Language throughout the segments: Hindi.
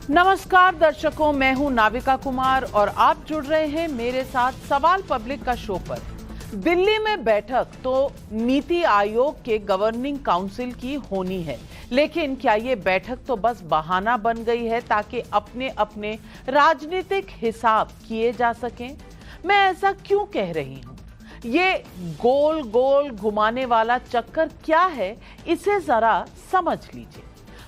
नमस्कार दर्शकों, मैं हूं नाविका कुमार और आप जुड़ रहे हैं मेरे साथ सवाल पब्लिक का शो पर। दिल्ली में बैठक तो नीति आयोग के गवर्निंग काउंसिल की होनी है, लेकिन क्या ये बैठक तो बस बहाना बन गई है ताकि अपने अपने राजनीतिक हिसाब किए जा सकें? मैं ऐसा क्यों कह रही हूं? ये गोल गोल घुमाने वाला चक्कर क्या है, इसे जरा समझ लीजिए।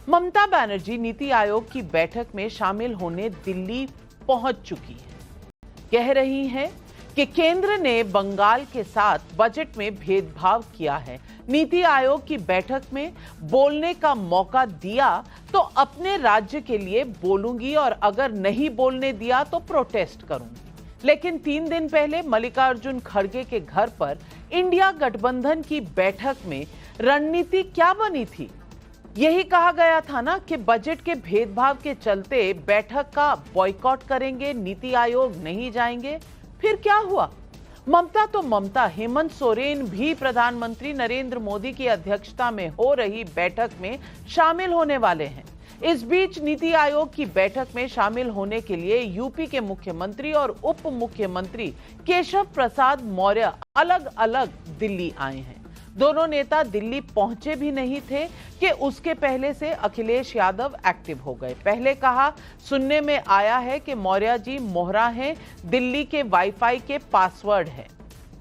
ममता बनर्जी नीति आयोग की बैठक में शामिल होने दिल्ली पहुंच चुकी है। कह रही हैं कि केंद्र ने बंगाल के साथ बजट में भेदभाव किया है। नीति आयोग की बैठक में बोलने का मौका दिया तो अपने राज्य के लिए बोलूंगी और अगर नहीं बोलने दिया तो प्रोटेस्ट करूंगी। लेकिन 3 दिन पहले मल्लिकार्जुन खड़गे के घर पर इंडिया गठबंधन की बैठक में रणनीति क्या बनी थी? यही कहा गया था ना कि बजट के भेदभाव के चलते बैठक का बॉयकॉट करेंगे, नीति आयोग नहीं जाएंगे। फिर क्या हुआ? ममता तो ममता, हेमंत सोरेन भी प्रधानमंत्री नरेंद्र मोदी की अध्यक्षता में हो रही बैठक में शामिल होने वाले हैं। इस बीच नीति आयोग की बैठक में शामिल होने के लिए यूपी के मुख्यमंत्री और उप मुख्यमंत्री केशव प्रसाद मौर्य अलग अलग दिल्ली आए हैं। दोनों नेता दिल्ली पहुंचे भी नहीं थे कि उसके पहले से अखिलेश यादव एक्टिव हो गए। पहले कहा, सुनने में आया है कि मौर्य जी मोहरा हैं, दिल्ली के वाईफाई के पासवर्ड है।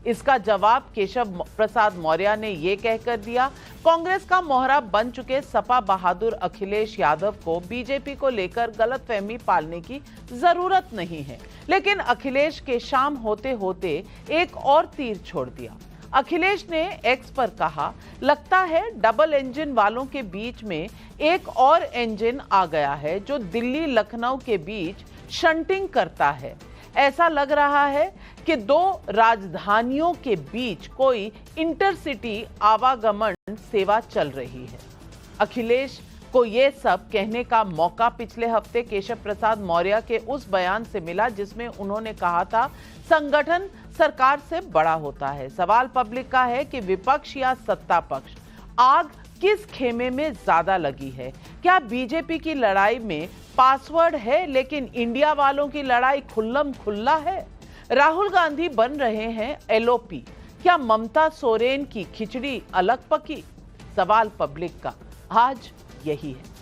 इसका जवाब केशव प्रसाद मौर्य ने यह कहकर दिया, कांग्रेस का मोहरा बन चुके सपा बहादुर अखिलेश यादव को बीजेपी को लेकर गलतफहमी पालने की जरूरत नहीं है। लेकिन अखिलेश के शाम होते होते एक और तीर छोड़ दिया। अखिलेश ने एक्स पर कहा, लगता है डबल इंजन वालों के बीच में एक और इंजन आ गया है जो दिल्ली लखनऊ के बीच शंटिंग करता है। ऐसा लग रहा है कि 2 राजधानियों के बीच कोई इंटरसिटी आवागमन सेवा चल रही है। अखिलेश को यह सब कहने का मौका पिछले हफ्ते केशव प्रसाद मौर्य के उस बयान से मिला जिसमें उन्होंने कहा था, संगठन सरकार से बड़ा होता है। सवाल पब्लिक का है कि विपक्ष या सत्ता पक्ष, आग किस खेमे में ज्यादा लगी है? क्या बीजेपी की लड़ाई में पासवर्ड है लेकिन इंडिया वालों की लड़ाई खुल्लम खुल्ला है? राहुल गांधी बन रहे हैं एलओपी, क्या ममता सोरेन की खिचड़ी अलग पकी? सवाल पब्लिक का आज यही है।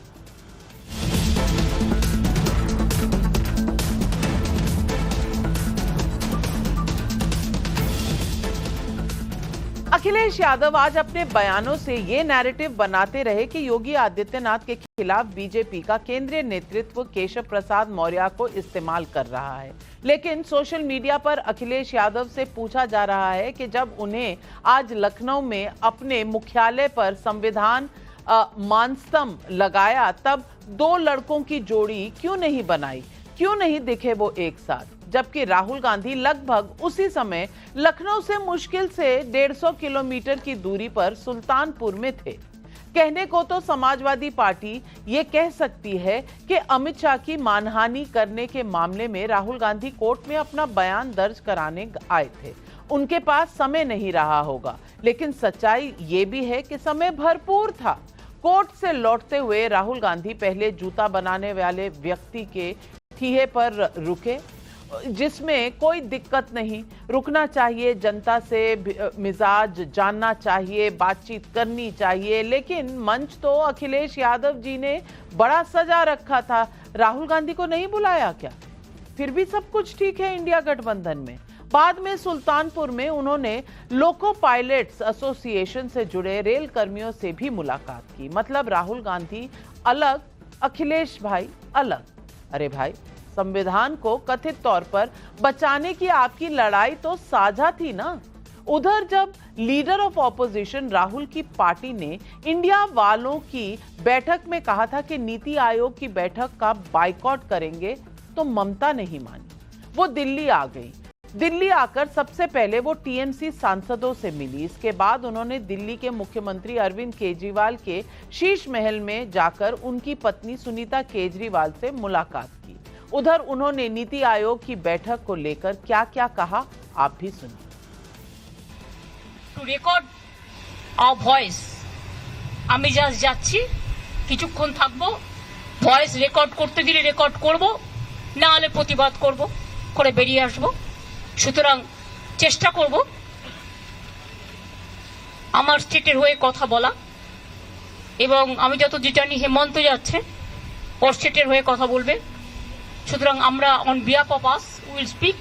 अखिलेश यादव आज अपने बयानों से ये नैरेटिव बनाते रहे कि योगी आदित्यनाथ के खिलाफ बीजेपी का केंद्रीय नेतृत्व केशव प्रसाद मौर्य को इस्तेमाल कर रहा है। लेकिन सोशल मीडिया पर अखिलेश यादव से पूछा जा रहा है कि जब उन्हें आज लखनऊ में अपने मुख्यालय पर संविधान मानस्तंभ लगाया तब 2 लड़कों की जोड़ी क्यों नहीं बनाई, क्यों नहीं दिखे वो एक साथ? जबकि राहुल गांधी लगभग उसी समय लखनऊ से मुश्किल से 150 किलोमीटर की दूरी पर सुल्तानपुर में थे। कहने को तो समाजवादी पार्टी ये कह सकती है कि अमित शाह की मानहानि करने के मामले में राहुल गांधी कोर्ट में अपना बयान दर्ज कराने आए थे, उनके पास समय नहीं रहा होगा। लेकिन सच्चाई ये भी है कि समय भरपूर था। कोर्ट से लौटते हुए राहुल गांधी पहले जूता बनाने वाले व्यक्ति के ठीहे पर रुके, जिसमें कोई दिक्कत नहीं, रुकना चाहिए, जनता से मिजाज जानना चाहिए, बातचीत करनी चाहिए। लेकिन मंच तो अखिलेश यादव जी ने बड़ा सजा रखा था, राहुल गांधी को नहीं बुलाया क्या? फिर भी सब कुछ ठीक है इंडिया गठबंधन में। बाद में सुल्तानपुर में उन्होंने लोको पायलट्स एसोसिएशन से जुड़े रेल कर्मियों से भी मुलाकात की। मतलब राहुल गांधी अलग, अखिलेश भाई अलग। अरे भाई, संविधान को कथित तौर पर बचाने की आपकी लड़ाई तो साझा थी ना। उधर जब लीडर ऑफ ऑपोजिशन राहुल की पार्टी ने इंडिया वालों की बैठक में कहा था कि नीति आयोग की बैठक का बायकॉट करेंगे तो ममता नहीं मानी, वो दिल्ली आ गई। दिल्ली आकर सबसे पहले वो टीएमसी सांसदों से मिली। इसके बाद उन्होंने दिल्ली के मुख्यमंत्री अरविंद केजरीवाल के शीश महल में जाकर उनकी पत्नी सुनीता केजरीवाल से मुलाकात की। उधर उन्होंने नीति आयोग की बैठक को लेकर क्या क्या कहा, आप भी सुनिए। टू रिकॉर्ड आवर वॉइस, আমি জাস্ট যাচ্ছি, কিছুক্ষণ থাকবো, ভয়েস রেকর্ড করতে দিলে রেকর্ড করব, না হলে প্রতিবাদ করব, করে বেরিয়ে আসব। সুতরাং চেষ্টা করব আমার স্টেটের হয়ে কথা বলা, এবং আমি যতদূর জানি হেমন্ত যাচ্ছে, ওর স্টেটের হয়ে কথা বলবে। সুতরাং আমরা on behalf of us will speak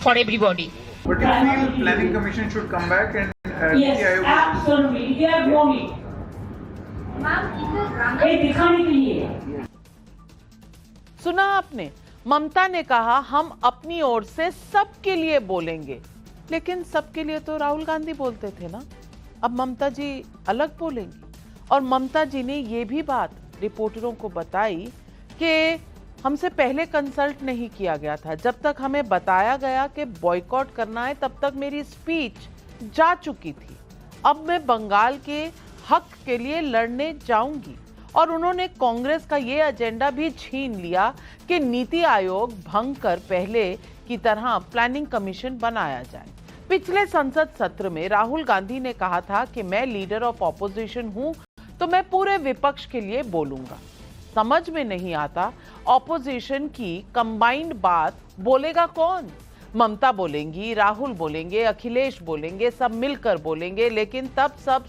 for everybody. But you feel planning commission should come back and Yes, absolutely. They are wrong. ये दिखाने के लिए। सुना आपने, ममता ने कहा हम अपनी ओर से सबके लिए बोलेंगे, लेकिन सबके लिए तो राहुल गांधी बोलते थे ना। अब ममता जी अलग बोलेंगी। और ममता जी ने ये भी बात रिपोर्टरों को बताई कि हमसे पहले कंसल्ट नहीं किया गया था। जब तक हमें बताया गया कि बॉयकॉट करना है तब तक मेरी स्पीच जा चुकी थी। अब मैं बंगाल के हक के लिए लड़ने जाऊंगी। और उन्होंने कांग्रेस का ये एजेंडा भी छीन लिया कि नीति आयोग भंग कर पहले की तरह प्लानिंग कमीशन बनाया जाए। पिछले संसद सत्र में राहुल गांधी ने कहा था कि मैं लीडर ऑफ ऑपोजिशन हूं तो मैं पूरे विपक्ष के लिए बोलूंगा। समझ में नहीं आता ऑपोजिशन की कंबाइंड बात बोलेगा कौन? ममता बोलेंगी, राहुल बोलेंगे, अखिलेश बोलेंगे, सब मिलकर बोलेंगे, लेकिन तब सब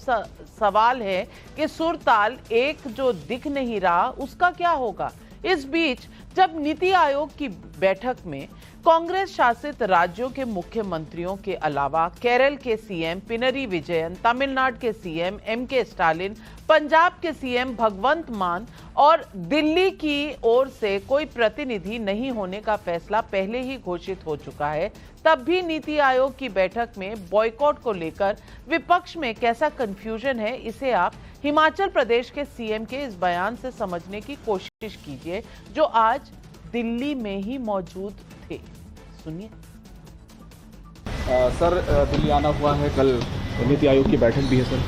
सवाल है कि सुर ताल एक जो दिख नहीं रहा उसका क्या होगा। इस बीच जब नीति आयोग की बैठक में कांग्रेस शासित राज्यों के मुख्यमंत्रियों के अलावा केरल के सीएम पिनरी विजयन, तमिलनाडु के सीएम एमके स्टालिन, पंजाब के सीएम भगवंत मान और दिल्ली की ओर से कोई प्रतिनिधि नहीं होने का फैसला पहले ही घोषित हो चुका है, तब भी नीति आयोग की बैठक में बॉयकॉट को लेकर विपक्ष में कैसा कंफ्यूजन है, इसे आप हिमाचल प्रदेश के सीएम के इस बयान से समझने की कोशिश कीजिए, जो आज दिल्ली में ही मौजूद थे। सुनिए। सर, दिल्ली आना हुआ है, कल नीति आयोग की बैठक भी है सर।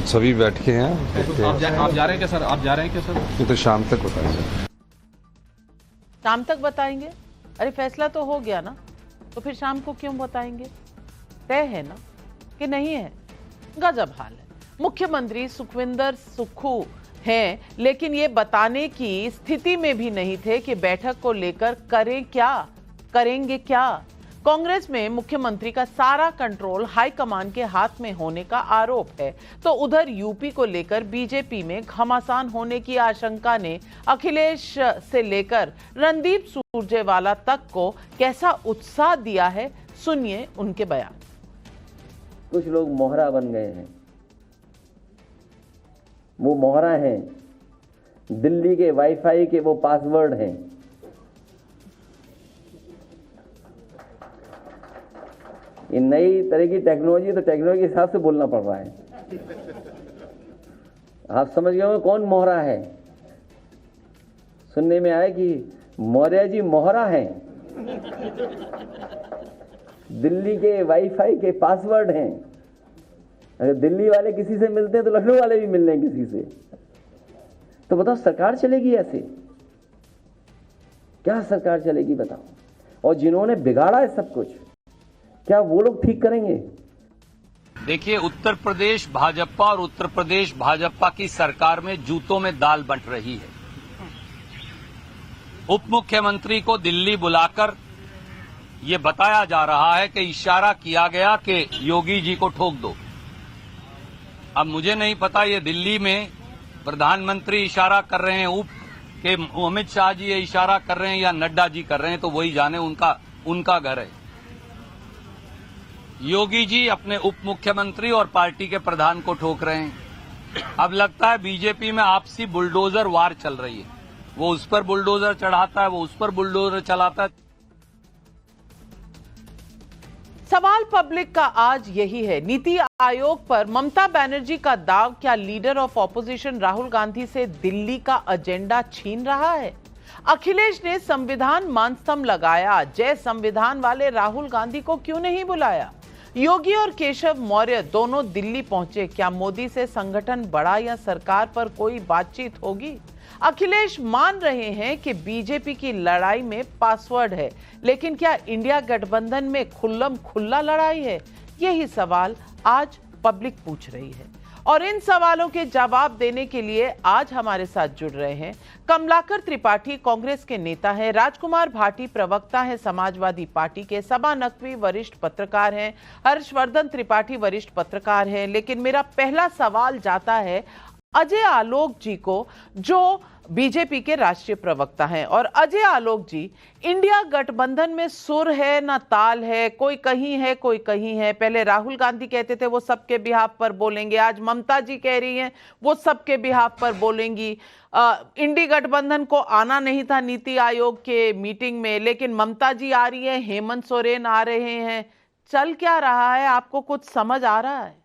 सभी बैठे हैं। तो आप जा रहे हैं क्या सर? आप जा रहे हैं क्या सर? ये तो शाम तक बताएंगे। शाम तक बताएंगे? अरे फैसला तो हो गया ना, तो फिर शाम को क्यों बताएंगे? तय है ना कि नहीं है? गजब हाल है। मुख्यमंत्री सुखविंदर सुक्खू हैं, लेकिन ये बताने की स्थिति में भी नहीं थे कि बैठक को लेकर करेंगे क्या। कांग्रेस में मुख्यमंत्री का सारा कंट्रोल हाईकमान के हाथ में होने का आरोप है, तो उधर यूपी को लेकर बीजेपी में घमासान होने की आशंका ने अखिलेश से लेकर रणदीप सुरजेवाला तक को कैसा उत्साह दिया है, सुनिए उनके बयान। कुछ लोग मोहरा बन गए हैं। वो मोहरा हैं, दिल्ली के वाईफाई के वो पासवर्ड हैं। ये नई तरह की टेक्नोलॉजी, तो टेक्नोलॉजी के हिसाब से बोलना पड़ रहा है। आप समझ गए होंगे कौन मोहरा है। सुनने में आया कि मौर्य जी मोहरा हैं, दिल्ली के वाईफाई के पासवर्ड हैं। अगर दिल्ली वाले किसी से मिलते हैं तो लखनऊ वाले भी मिल रहे हैं किसी से। तो बताओ सरकार चलेगी ऐसे? क्या सरकार चलेगी बताओ? और जिन्होंने बिगाड़ा है सब कुछ, क्या वो लोग ठीक करेंगे? देखिए, उत्तर प्रदेश भाजपा और उत्तर प्रदेश भाजपा की सरकार में जूतों में दाल बंट रही है। उप मुख्यमंत्री को दिल्ली बुलाकर ये बताया जा रहा है कि इशारा किया गया कि योगी जी को ठोक दो। अब मुझे नहीं पता ये दिल्ली में प्रधानमंत्री इशारा कर रहे हैं, के अमित शाह जी ये इशारा कर रहे हैं या नड्डा जी कर रहे हैं, तो वही जाने, उनका घर है। योगी जी अपने उप मुख्यमंत्री और पार्टी के प्रधान को ठोक रहे हैं। अब लगता है बीजेपी में आपसी बुलडोजर वार चल रही है। वो उस पर बुलडोजर चढ़ाता है, वो उस पर बुलडोजर चलाता है। सवाल पब्लिक का आज यही है, नीति आयोग पर ममता बनर्जी का दाव क्या leader of opposition Rahul Gandhi से दिल्ली का एजेंडा छीन रहा है? अखिलेश ने संविधान मानस्तंभ लगाया, जय संविधान वाले राहुल गांधी को क्यों नहीं बुलाया? योगी और केशव मौर्य दोनों दिल्ली पहुंचे, क्या मोदी से संगठन बढ़ा या सरकार पर कोई बातचीत होगी? अखिलेश मान रहे हैं कि बीजेपी की लड़ाई में पासवर्ड है, लेकिन क्या इंडिया गठबंधन में खुल्लम खुल्ला लड़ाई है? यही सवाल आज पब्लिक पूछ रही है। और इन सवालों के जवाब देने के लिए आज हमारे साथ जुड़ रहे हैं कमलाकर त्रिपाठी, कांग्रेस के नेता हैं, राजकुमार भाटी प्रवक्ता हैं समाजवादी पार्टी के, सबा नकवी वरिष्ठ पत्रकार हैं, हर्षवर्धन त्रिपाठी वरिष्ठ पत्रकार हैं। लेकिन मेरा पहला सवाल जाता है अजय आलोक जी को, जो बीजेपी के राष्ट्रीय प्रवक्ता हैं। और अजय आलोक जी, इंडिया गठबंधन में सुर है ना ताल है, कोई कहीं है कोई कहीं है। पहले राहुल गांधी कहते थे वो सबके बिहाफ पर बोलेंगे, आज ममता जी कह रही हैं वो सबके बिहाफ पर बोलेंगी। इंडी गठबंधन को आना नहीं था नीति आयोग के मीटिंग में, लेकिन ममता जी आ रही है, हेमंत सोरेन आ रहे हैं। चल क्या रहा है, आपको कुछ समझ आ रहा है?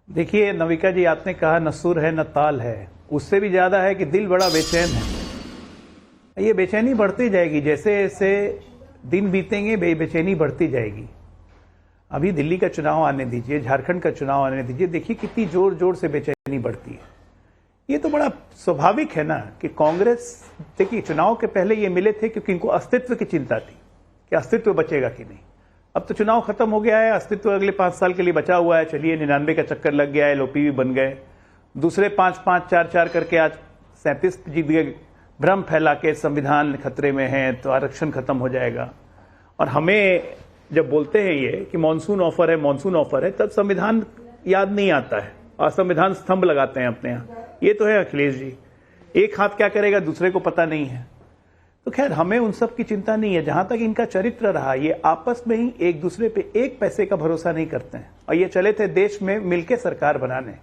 देखिए नविका जी, आपने कहा न सुर है न ताल है, उससे भी ज्यादा है कि दिल बड़ा बेचैन है। ये बेचैनी बढ़ती जाएगी, जैसे जैसे दिन बीतेंगे बेचैनी बढ़ती जाएगी। अभी दिल्ली का चुनाव आने दीजिए, झारखंड का चुनाव आने दीजिए, देखिए कितनी जोर जोर से बेचैनी बढ़ती है। ये तो बड़ा स्वाभाविक है ना कि कांग्रेस, देखिए चुनाव के पहले ये मिले थे क्योंकि इनको अस्तित्व की चिंता थी कि अस्तित्व बचेगा कि नहीं। अब तो चुनाव खत्म हो गया है, अस्तित्व अगले 5 साल के लिए बचा हुआ है। चलिए 99 का चक्कर लग गया है, LOP भी बन गए, दूसरे 5-5, 4-4 करके आज 37 जीत गए। भ्रम फैला के संविधान खतरे में है तो आरक्षण खत्म हो जाएगा। और हमें जब बोलते हैं ये कि मानसून ऑफर है, मानसून ऑफर है, तब संविधान याद नहीं आता है और संविधान स्तंभ लगाते हैं अपने यहाँ। ये तो है अखिलेश जी, एक हाथ क्या करेगा दूसरे को पता नहीं है। तो खैर हमें उन सब की चिंता नहीं है। जहां तक इनका चरित्र रहा, ये आपस में ही एक दूसरे पे एक पैसे का भरोसा नहीं करते हैं और ये चले थे देश में मिलकर सरकार बनाने।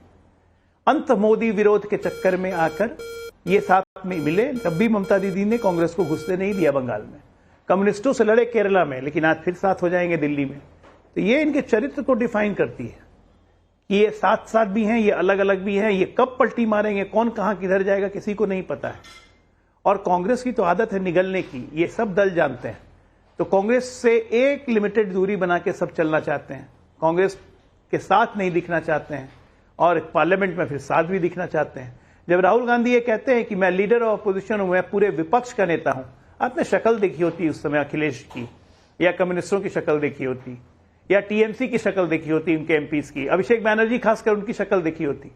अंत मोदी विरोध के चक्कर में आकर ये साथ में मिले, तब भी ममता दीदी ने कांग्रेस को घुसने नहीं दिया बंगाल में। कम्युनिस्टों से लड़े केरला में, लेकिन आज फिर साथ हो जाएंगे दिल्ली में। तो ये इनके चरित्र को डिफाइन करती है कि ये साथ साथ भी हैं, ये अलग अलग भी हैं। ये कब पलटी मारेंगे, कौन कहां किधर जाएगा, किसी को नहीं पता है। और कांग्रेस की तो आदत है निगलने की, ये सब दल जानते हैं। तो कांग्रेस से एक लिमिटेड दूरी बना के सब चलना चाहते हैं, कांग्रेस के साथ नहीं दिखना चाहते हैं और पार्लियामेंट में फिर साथ भी दिखना चाहते हैं। जब राहुल गांधी ये कहते हैं कि मैं लीडर ऑफ अपोजिशन हूं, मैं पूरे विपक्ष का नेता हूं, आपने शक्ल देखी होती उस समय अखिलेश की, या कम्युनिस्टों की शक्ल देखी होती, या टीएमसी की शक्ल देखी होती, उनके एमपीज की, अभिषेक बैनर्जी खासकर उनकी शक्ल देखी होती।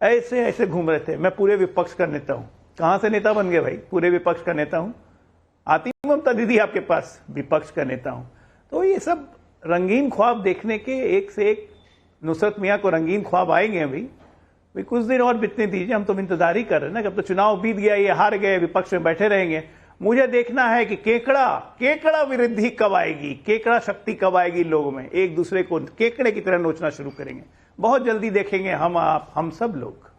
ऐसे ऐसे घूम रहे थे, मैं पूरे विपक्ष का नेता हूं। कहां से नेता बन गए भाई, पूरे विपक्ष का नेता हूं। आती ममता दीदी आपके पास, विपक्ष का नेता हूं। तो ये सब रंगीन ख्वाब देखने के एक से एक, नुसरत मियां को रंगीन ख्वाब आएंगे अभी कुछ दिन और बीतने दीजिए। हम तो इंतजार ही कर रहे हैं ना, कब तो चुनाव बीत गया, ये हार गए, विपक्ष में बैठे रहेंगे। मुझे देखना है कि केकड़ा वृद्धि कब आएगी, केकड़ा शक्ति कब आएगी लोगों में, एक दूसरे को केकड़े की तरह नोचना शुरू करेंगे। बहुत जल्दी देखेंगे हम, आप, हम सब लोग।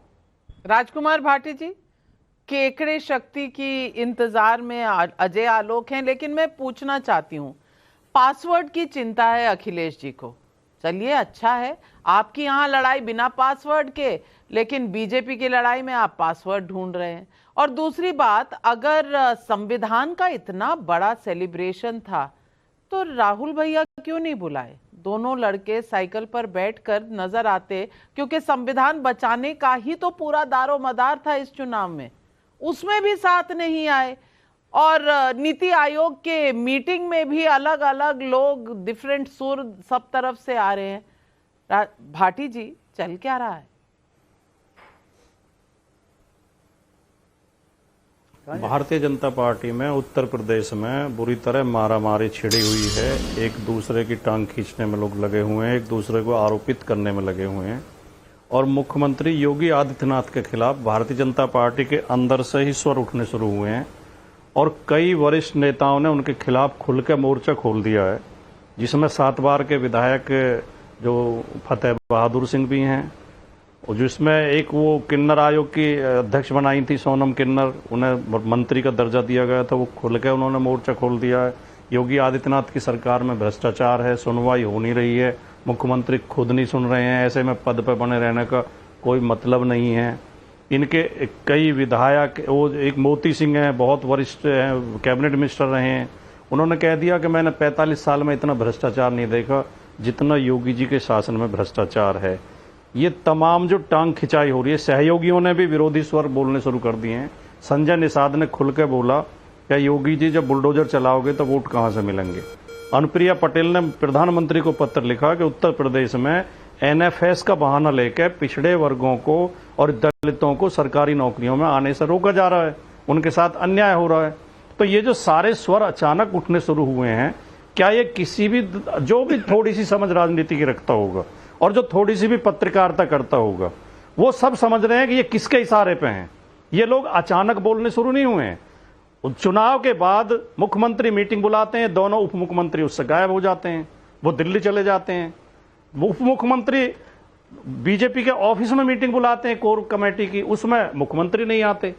राजकुमार भाटी जी, केकड़े शक्ति की इंतजार में अजय आलोक हैं, लेकिन मैं पूछना चाहती हूं, पासवर्ड की चिंता है अखिलेश जी को। चलिए अच्छा है, आपकी यहां लड़ाई बिना पासवर्ड के, लेकिन बीजेपी की लड़ाई में आप पासवर्ड ढूंढ रहे हैं। और दूसरी बात, अगर संविधान का इतना बड़ा सेलिब्रेशन था तो राहुल भैया क्यों नहीं बुलाए? दोनों लड़के साइकिल पर बैठकर नजर आते, क्योंकि संविधान बचाने का ही तो पूरा दारोमदार था इस चुनाव में, उसमें भी साथ नहीं आए। और नीति आयोग के मीटिंग में भी अलग अलग लोग, डिफरेंट सुर सब तरफ से आ रहे हैं। भाटी जी, चल क्या रहा है? भारतीय जनता पार्टी में उत्तर प्रदेश में बुरी तरह मारामारी छिड़ी हुई है। एक दूसरे की टांग खींचने में लोग लगे हुए हैं, एक दूसरे को आरोपित करने में लगे हुए हैं। और मुख्यमंत्री योगी आदित्यनाथ के खिलाफ भारतीय जनता पार्टी के अंदर से ही स्वर उठने शुरू हुए हैं और कई वरिष्ठ नेताओं ने उनके खिलाफ खुल के मोर्चा खोल दिया है, जिसमें 7 बार के विधायक जो फतेह बहादुर सिंह भी हैं, और जिसमें एक वो किन्नर आयोग की अध्यक्ष बनाई थी सोनम किन्नर, उन्हें मंत्री का दर्जा दिया गया था, वो खुल के उन्होंने मोर्चा खोल दिया है। योगी आदित्यनाथ की सरकार में भ्रष्टाचार है, सुनवाई हो नहीं रही है, मुख्यमंत्री खुद नहीं सुन रहे हैं, ऐसे में पद पर बने रहने का कोई मतलब नहीं है। इनके कई विधायक, वो एक मोती सिंह हैं, बहुत वरिष्ठ हैं, कैबिनेट मिनिस्टर रहे हैं, उन्होंने कह दिया कि मैंने 45 साल में इतना भ्रष्टाचार नहीं देखा जितना योगी जी के शासन में भ्रष्टाचार है। ये तमाम जो टांग खिंचाई हो रही है, सहयोगियों ने भी विरोधी स्वर बोलने शुरू कर दिए हैं। संजय निषाद ने खुल के बोला, क्या योगी जी जब बुलडोजर चलाओगे तो वोट कहाँ से मिलेंगे? अनुप्रिया पटेल ने प्रधानमंत्री को पत्र लिखा कि उत्तर प्रदेश में एनएफएस का बहाना लेकर पिछड़े वर्गों को और दलितों को सरकारी नौकरियों में आने से रोका जा रहा है, उनके साथ अन्याय हो रहा है। तो ये जो सारे स्वर अचानक उठने शुरू हुए हैं, क्या ये किसी भी जो भी थोड़ी सी समझ राजनीति की रखता होगा और जो थोड़ी सी भी पत्रकारिता करता होगा, वो सब समझ रहे हैं कि ये किसके इशारे पे हैं। ये लोग अचानक बोलने शुरू नहीं हुए हैं। चुनाव के बाद मुख्यमंत्री मीटिंग बुलाते हैं, दोनों उप मुख्यमंत्री उससे गायब हो जाते हैं, वो दिल्ली चले जाते हैं। उप मुख्यमंत्री बीजेपी के ऑफिस में मीटिंग बुलाते हैं कोर कमेटी की, उसमें मुख्यमंत्री नहीं आते।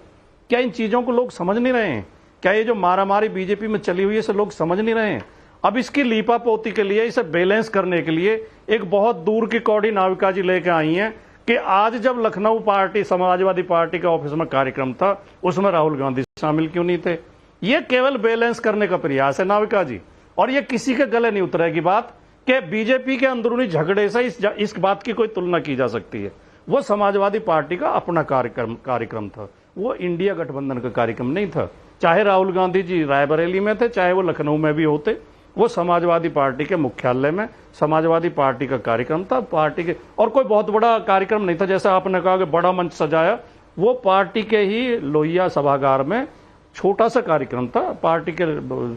क्या इन चीजों को लोग समझ नहीं रहे हैं? क्या ये जो मारामारी बीजेपी में चली हुई है इसे लोग समझ नहीं रहे हैं? अब इसकी लीपापोती के लिए, इसे बैलेंस करने के लिए एक बहुत दूर की कौड़ी नाविका जी लेके आई हैं कि आज जब लखनऊ पार्टी समाजवादी पार्टी के ऑफिस में कार्यक्रम था, उसमें राहुल गांधी शामिल क्यों नहीं थे? ये केवल बैलेंस करने का प्रयास है नाविका जी, और ये किसी के गले नहीं उतरेगी बात कि बीजेपी के अंदरूनी झगड़े से इस बात की कोई तुलना की जा सकती है। वो समाजवादी पार्टी का अपना कार्यक्रम था, वो इंडिया गठबंधन का कार्यक्रम नहीं था। चाहे राहुल गांधी जी रायबरेली में थे, चाहे वो लखनऊ में भी होते, वो समाजवादी पार्टी के मुख्यालय में समाजवादी पार्टी का कार्यक्रम था, पार्टी के, और कोई बहुत बड़ा कार्यक्रम नहीं था जैसे आपने कहा कि बड़ा मंच सजाया। वो पार्टी के ही लोहिया सभागार में छोटा सा कार्यक्रम था, पार्टी के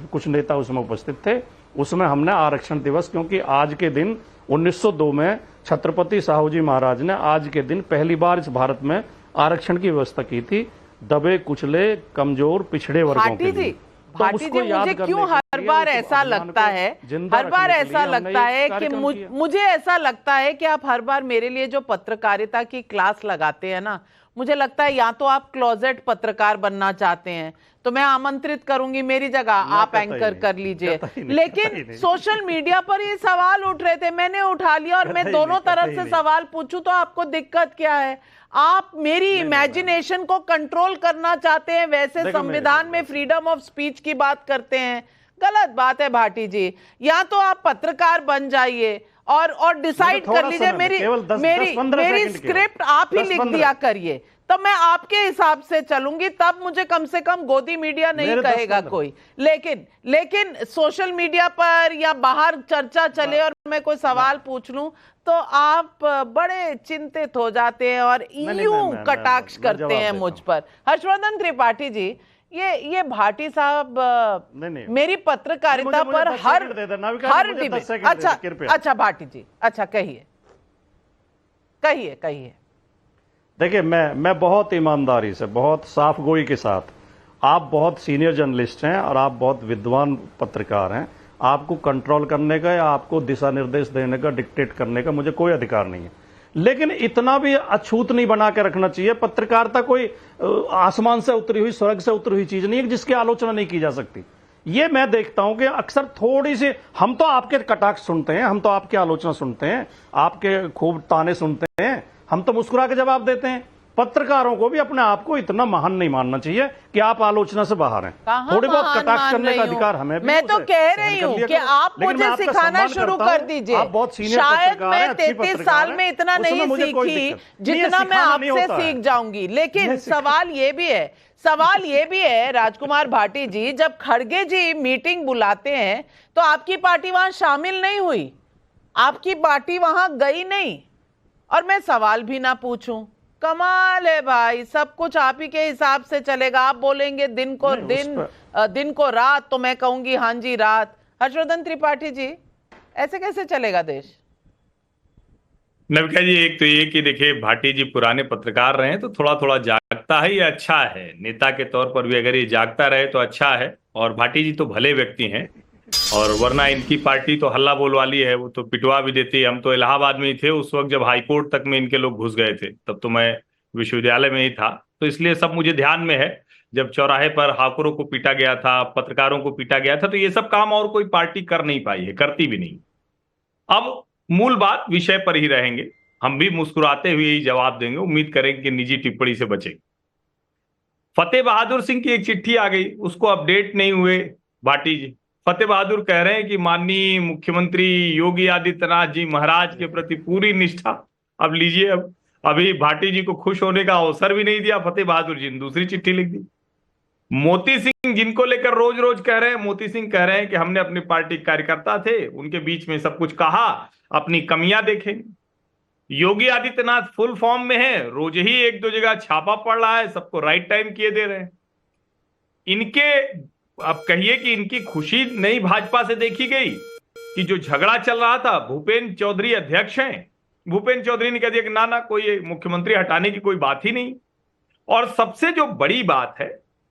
कुछ नेता उसमें उपस्थित थे। उसमें हमने आरक्षण दिवस, क्योंकि आज के दिन 1902 में छत्रपति साहू जी महाराज ने आज के दिन पहली बार इस भारत में आरक्षण की व्यवस्था की थी, दबे कुचले कमजोर पिछड़े वर्गों के लिए। भाटी जी, मुझे क्यों हर बार ऐसा लगता है, हर बार ऐसा लगता है कि मुझे ऐसा लगता है कि आप हर बार मेरे लिए जो पत्रकारिता की क्लास लगाते हैं ना, मुझे लगता है या तो आप क्लोजेट पत्रकार बनना चाहते हैं, तो मैं आमंत्रित करूंगी, मेरी जगह आप एंकर कर लीजिए। लेकिन सोशल मीडिया पर ये सवाल उठ रहे थे, मैंने उठा लिया, और मैं दोनों तरफ से सवाल पूछूं तो आपको दिक्कत क्या है? आप मेरी इमेजिनेशन को कंट्रोल करना चाहते हैं, वैसे संविधान में फ्रीडम ऑफ स्पीच की बात करते हैं। गलत बात है भाटी जी। या तो आप पत्रकार बन जाइए और डिसाइड कर लीजिए, मेरी स्क्रिप्ट आप ही लिख दिया करिए, तब मैं आपके हिसाब से चलूंगी, तब मुझे कम से कम गोदी मीडिया नहीं कहेगा कोई। लेकिन सोशल मीडिया पर या बाहर चर्चा चले और मैं कोई सवाल पूछ लूं तो आप बड़े चिंतित हो जाते हैं और यूं कटाक्ष करते हैं मुझ पर। हर्षवर्धन त्रिपाठी जी, ये भाटी साहब मेरी पत्रकारिता पर हर डिबेट, अच्छा भाटी जी, अच्छा कहिए। देखिए, मैं बहुत ईमानदारी से, बहुत साफगोई के साथ, आप बहुत सीनियर जर्नलिस्ट हैं और आप बहुत विद्वान पत्रकार हैं, आपको कंट्रोल करने का या आपको दिशा निर्देश देने का, डिक्टेट करने का मुझे कोई अधिकार नहीं है। लेकिन इतना भी अछूत नहीं बना के रखना चाहिए। पत्रकारिता कोई आसमान से उतरी हुई, स्वर्ग से उतरी हुई चीज नहीं है जिसकी आलोचना नहीं की जा सकती। ये मैं देखता हूं कि अक्सर थोड़ी सी, हम तो आपके कटाक्ष सुनते हैं, हम तो आपकी आलोचना सुनते हैं, आपके खूब ताने सुनते हैं, हम तो मुस्कुरा के जवाब देते हैं। पत्रकारों को भी अपने आप को इतना महान नहीं मानना चाहिए कि आप आलोचना से बाहर हैं। थोड़ी बहुत कटाक्ष करने का अधिकार हमें भी। मैं तो कह रही हूँ कि आप मुझे सिखाना शुरू कर दीजिए। शायद मैं 33 साल में इतना नहीं सीखी जितना मैं आपसे सीख जाऊंगी। लेकिन सवाल ये भी है राजकुमार भाटी जी, जब खड़गे जी मीटिंग बुलाते हैं तो आपकी पार्टी वहां शामिल नहीं हुई, आपकी पार्टी वहां गई नहीं, और मैं सवाल भी ना पूछूं। कमाल है भाई, सब कुछ आप ही के हिसाब से चलेगा। आप बोलेंगे दिन को रात, तो मैं कहूंगी हाँ जी रात। हर्षवर्धन त्रिपाठी जी, ऐसे कैसे चलेगा देश? नविका जी, एक तो ये कि देखिए, भाटी जी पुराने पत्रकार रहे हैं तो थोड़ा थोड़ा जागता है, ये अच्छा है। नेता के तौर पर भी अगर ये जागता रहे तो अच्छा है। और भाटी जी तो भले व्यक्ति हैं, और वरना इनकी पार्टी तो हल्ला बोल वाली है, वो तो पिटवा भी देती है। हम तो इलाहाबाद में ही थे उस वक्त जब हाईकोर्ट तक में इनके लोग घुस गए थे, तब तो मैं विश्वविद्यालय में ही था, तो इसलिए सब मुझे ध्यान में है। जब चौराहे पर हाकुरों को पीटा गया था, पत्रकारों को पीटा गया था, तो ये सब काम और कोई पार्टी कर नहीं पाई है, करती भी नहीं। अब मूल बात विषय पर ही रहेंगे, हम भी मुस्कुराते हुए ही जवाब देंगे, उम्मीद करेंगे कि निजी टिप्पणी से बचेंगे। फतेह बहादुर सिंह की एक चिट्ठी आ गई, उसको अपडेट नहीं हुए भाटी जी। फतेह बहादुर कह रहे हैं कि माननीय मुख्यमंत्री योगी आदित्यनाथ जी महाराज के प्रति पूरी निष्ठा। अब लीजिए, अब अभी भाटी जी को खुश होने का अवसर भी नहीं दिया फतेह बहादुर जी ने दूसरी चिट्ठी लिख दी। मोती सिंह सिंह जिनको लेकर रोज रोज कह रहे हैं, मोती सिंह कह रहे हैं कि हमने अपनी पार्टी के कार्यकर्ता थे, उनके बीच में सब कुछ कहा, अपनी कमियां देखें। योगी आदित्यनाथ फुल फॉर्म में है, रोज ही एक दो जगह छापा पड़ रहा है, सबको राइट टाइम किए दे रहे हैं। इनके अब कहिए कि इनकी खुशी नहीं भाजपा से देखी गई कि जो झगड़ा चल रहा था, भूपेंद्र चौधरी अध्यक्ष हैं, भूपेंद्र चौधरी ने कह दिया कि ना कोई मुख्यमंत्री हटाने की कोई बात ही नहीं। और सबसे जो बड़ी बात है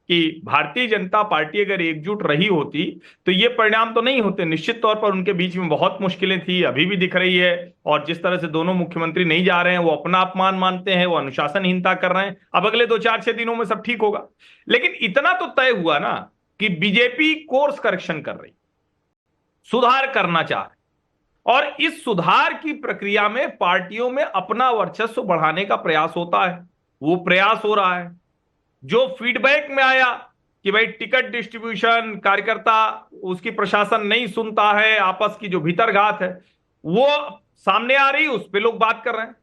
कि भारतीय जनता पार्टी अगर एकजुट रही होती तो ये परिणाम तो नहीं होते। निश्चित तौर पर उनके बीच में बहुत मुश्किलें थी, अभी भी दिख रही है। और जिस तरह से दोनों मुख्यमंत्री नहीं जा रहे हैं, वो अपना अपमान मानते हैं, वो अनुशासनहीनता कर रहे हैं। अब अगले 2-4-6 दिनों में सब ठीक होगा। लेकिन इतना तो तय हुआ ना कि बीजेपी कोर्स करेक्शन कर रही, सुधार करना चाह रही, और इस सुधार की प्रक्रिया में पार्टियों में अपना वर्चस्व बढ़ाने का प्रयास होता है। वो प्रयास हो रहा है। जो फीडबैक में आया कि भाई टिकट डिस्ट्रीब्यूशन, कार्यकर्ता उसकी प्रशासन नहीं सुनता है, आपस की जो भीतरघात है वो सामने आ रही, उस पे लोग बात कर रहे हैं।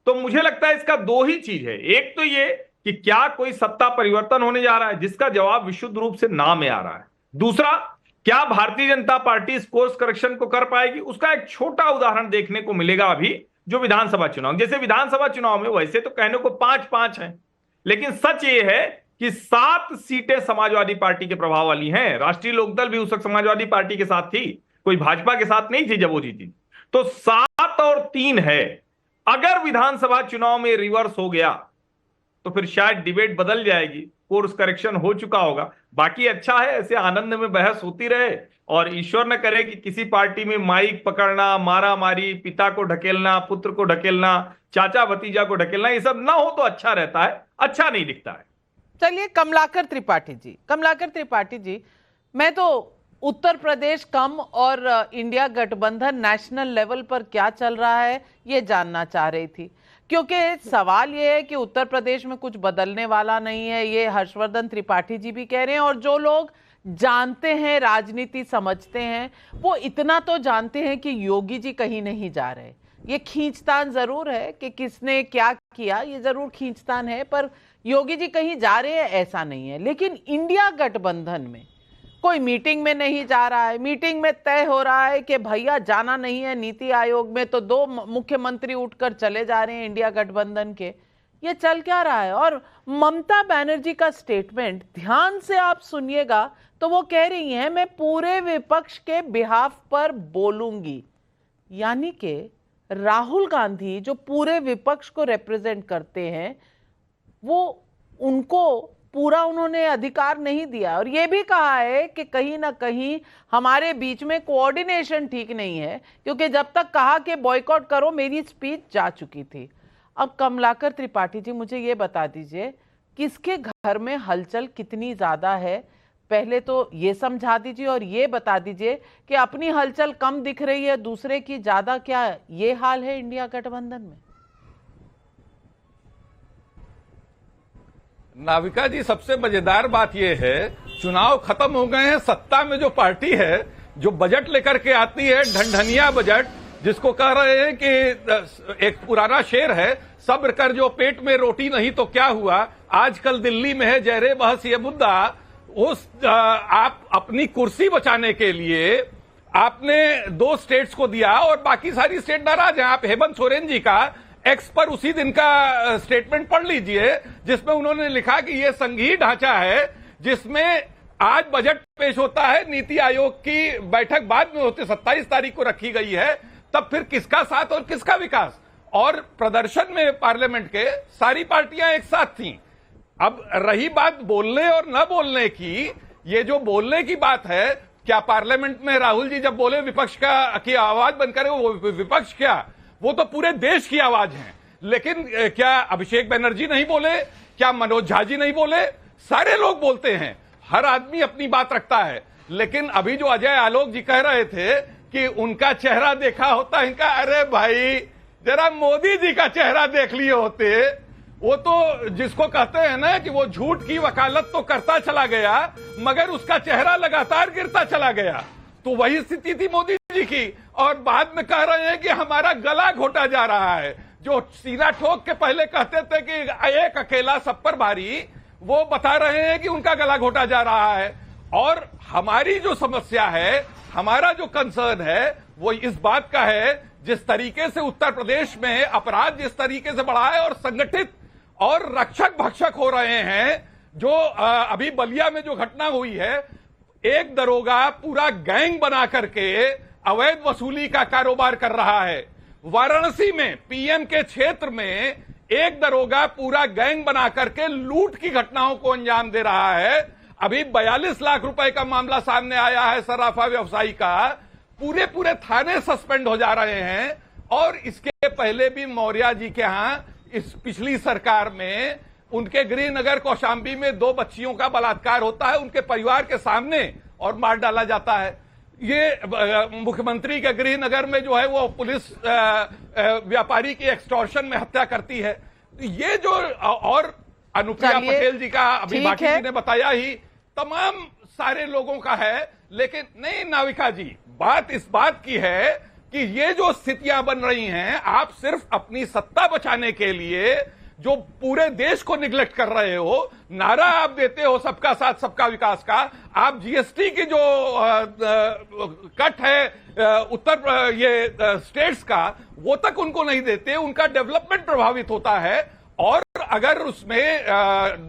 तो मुझे लगता है इसका दो ही चीज है। एक तो ये कि क्या कोई सत्ता परिवर्तन होने जा रहा है, जिसका जवाब विशुद्ध रूप से ना में आ रहा है। दूसरा, क्या भारतीय जनता पार्टी इस कोर्स करेक्शन को कर पाएगी, उसका एक छोटा उदाहरण देखने को मिलेगा अभी जो विधानसभा चुनाव। जैसे विधानसभा चुनाव में वैसे तो कहने को 5-5 हैं, लेकिन सच ये है कि 7 सीटें समाजवादी पार्टी के प्रभाव वाली हैं। राष्ट्रीय लोकदल भी उस वक्त समाजवादी पार्टी के साथ थी, कोई भाजपा के साथ नहीं थी जब वो जीती। तो 7 और 3 है। अगर विधानसभा चुनाव में रिवर्स हो गया तो फिर शायद डिबेट बदल जाएगी, कोर्स करेक्शन हो चुका होगा। बाकी अच्छा है, ऐसे आनंद में बहस होती रहे, और ईश्वर न करे कि किसी पार्टी में माइक पकड़ना, मारा मारी, पिता को ढकेलना, पुत्र को ढकेलना, चाचा भतीजा को ढकेलना, ये सब ना हो तो अच्छा रहता है, अच्छा नहीं दिखता है। चलिए कमलाकर त्रिपाठी जी, मैं तो उत्तर प्रदेश कम और इंडिया गठबंधन नेशनल लेवल पर क्या चल रहा है ये जानना चाह रही थी, क्योंकि सवाल ये है कि उत्तर प्रदेश में कुछ बदलने वाला नहीं है, ये हर्षवर्धन त्रिपाठी जी भी कह रहे हैं। और जो लोग जानते हैं, राजनीति समझते हैं, वो इतना तो जानते हैं कि योगी जी कहीं नहीं जा रहे। ये खींचतान जरूर है कि किसने क्या किया, ये जरूर खींचतान है, पर योगी जी कहीं जा रहे हैं ऐसा नहीं है। लेकिन इंडिया गठबंधन में कोई मीटिंग में नहीं जा रहा है। मीटिंग में तय हो रहा है कि भैया जाना नहीं है नीति आयोग में, तो 2 मुख्यमंत्री उठकर चले जा रहे हैं इंडिया गठबंधन के। ये चल क्या रहा है? और ममता बनर्जी का स्टेटमेंट ध्यान से आप सुनिएगा तो वो कह रही हैं मैं पूरे विपक्ष के बिहाफ पर बोलूंगी। यानी कि राहुल गांधी जो पूरे विपक्ष को रिप्रेजेंट करते हैं, वो उनको पूरा उन्होंने अधिकार नहीं दिया। और ये भी कहा है कि कहीं ना कहीं हमारे बीच में कोऑर्डिनेशन ठीक नहीं है, क्योंकि जब तक कहा कि बॉयकॉट करो मेरी स्पीच जा चुकी थी। अब कमलाकर त्रिपाठी जी मुझे ये बता दीजिए, किसके घर में हलचल कितनी ज्यादा है, पहले तो ये समझा दीजिए, और ये बता दीजिए कि अपनी हलचल कम दिख रही है, दूसरे की ज्यादा, क्या ये हाल है इंडिया गठबंधन में? नाविका जी, सबसे मजेदार बात यह है, चुनाव खत्म हो गए हैं, सत्ता में जो पार्टी है जो बजट लेकर के आती है, ढनढनिया बजट, जिसको कह रहे हैं कि एक पुराना शेर है, सब्र कर जो पेट में रोटी नहीं तो क्या हुआ। आजकल दिल्ली में है जहरे बहस ये मुद्दा। आप अपनी कुर्सी बचाने के लिए आपने 2 स्टेट्स को दिया और बाकी सारी स्टेट नाराज हैं। आप हेमंत सोरेन जी का एक्स पर उसी दिन का स्टेटमेंट पढ़ लीजिए, जिसमें उन्होंने लिखा कि यह संघीय ढांचा है जिसमें आज बजट पेश होता है, नीति आयोग की बैठक बाद में होती, 27 तारीख को रखी गई है, तब फिर किसका साथ और किसका विकास। और प्रदर्शन में पार्लियामेंट के सारी पार्टियां एक साथ थीं। अब रही बात बोलने और न बोलने की, ये जो बोलने की बात है, क्या पार्लियामेंट में राहुल जी जब बोले विपक्ष की आवाज बनकर, वो विपक्ष क्या, वो तो पूरे देश की आवाज है। लेकिन क्या अभिषेक बनर्जी नहीं बोले, क्या मनोज झा जी नहीं बोले? सारे लोग बोलते हैं, हर आदमी अपनी बात रखता है। लेकिन अभी जो अजय आलोक जी कह रहे थे कि उनका चेहरा देखा होता इनका, अरे भाई जरा मोदी जी का चेहरा देख लिए होते। वो तो जिसको कहते हैं ना कि वो झूठ की वकालत तो करता चला गया, मगर उसका चेहरा लगातार गिरता चला गया। तो वही स्थिति थी मोदी जी की। और बाद में कह रहे हैं कि हमारा गला घोटा जा रहा है। जो सीना ठोक के पहले कहते थे कि एक अकेला सब पर भारी, वो बता रहे हैं कि उनका गला घोटा जा रहा है। और हमारी जो समस्या है, हमारा जो कंसर्न है वो इस बात का है, जिस तरीके से उत्तर प्रदेश में अपराध जिस तरीके से बढ़ा है और संगठित और रक्षक भक्षक हो रहे हैं, जो अभी बलिया में जो घटना हुई है, एक दरोगा पूरा गैंग बना करके अवैध वसूली का कारोबार कर रहा है। वाराणसी में पीएम के क्षेत्र में एक दरोगा पूरा गैंग बना करके लूट की घटनाओं को अंजाम दे रहा है। अभी 42 लाख रुपए का मामला सामने आया है सराफा व्यवसायी का। पूरे थाने सस्पेंड हो जा रहे हैं। और इसके पहले भी मौर्य जी के यहां इस पिछली सरकार में उनके गृहनगर कौशाम्बी में 2 बच्चियों का बलात्कार होता है उनके परिवार के सामने और मार डाला जाता है। ये मुख्यमंत्री के गृहनगर में जो है वो पुलिस व्यापारी की एक्सटॉर्शन में हत्या करती है। ये जो और अनुप्रिया पटेल जी का अभी भाटी जी ने बताया ही तमाम सारे लोगों का है। लेकिन नहीं नाविका जी, बात इस बात की है कि ये जो स्थितियां बन रही हैं, आप सिर्फ अपनी सत्ता बचाने के लिए जो पूरे देश को निगलेक्ट कर रहे हो, नारा आप देते हो सबका साथ सबका विकास का, आप जीएसटी की जो कट है उत्तर ये स्टेट्स का, वो तक उनको नहीं देते, उनका डेवलपमेंट प्रभावित होता है। और अगर उसमें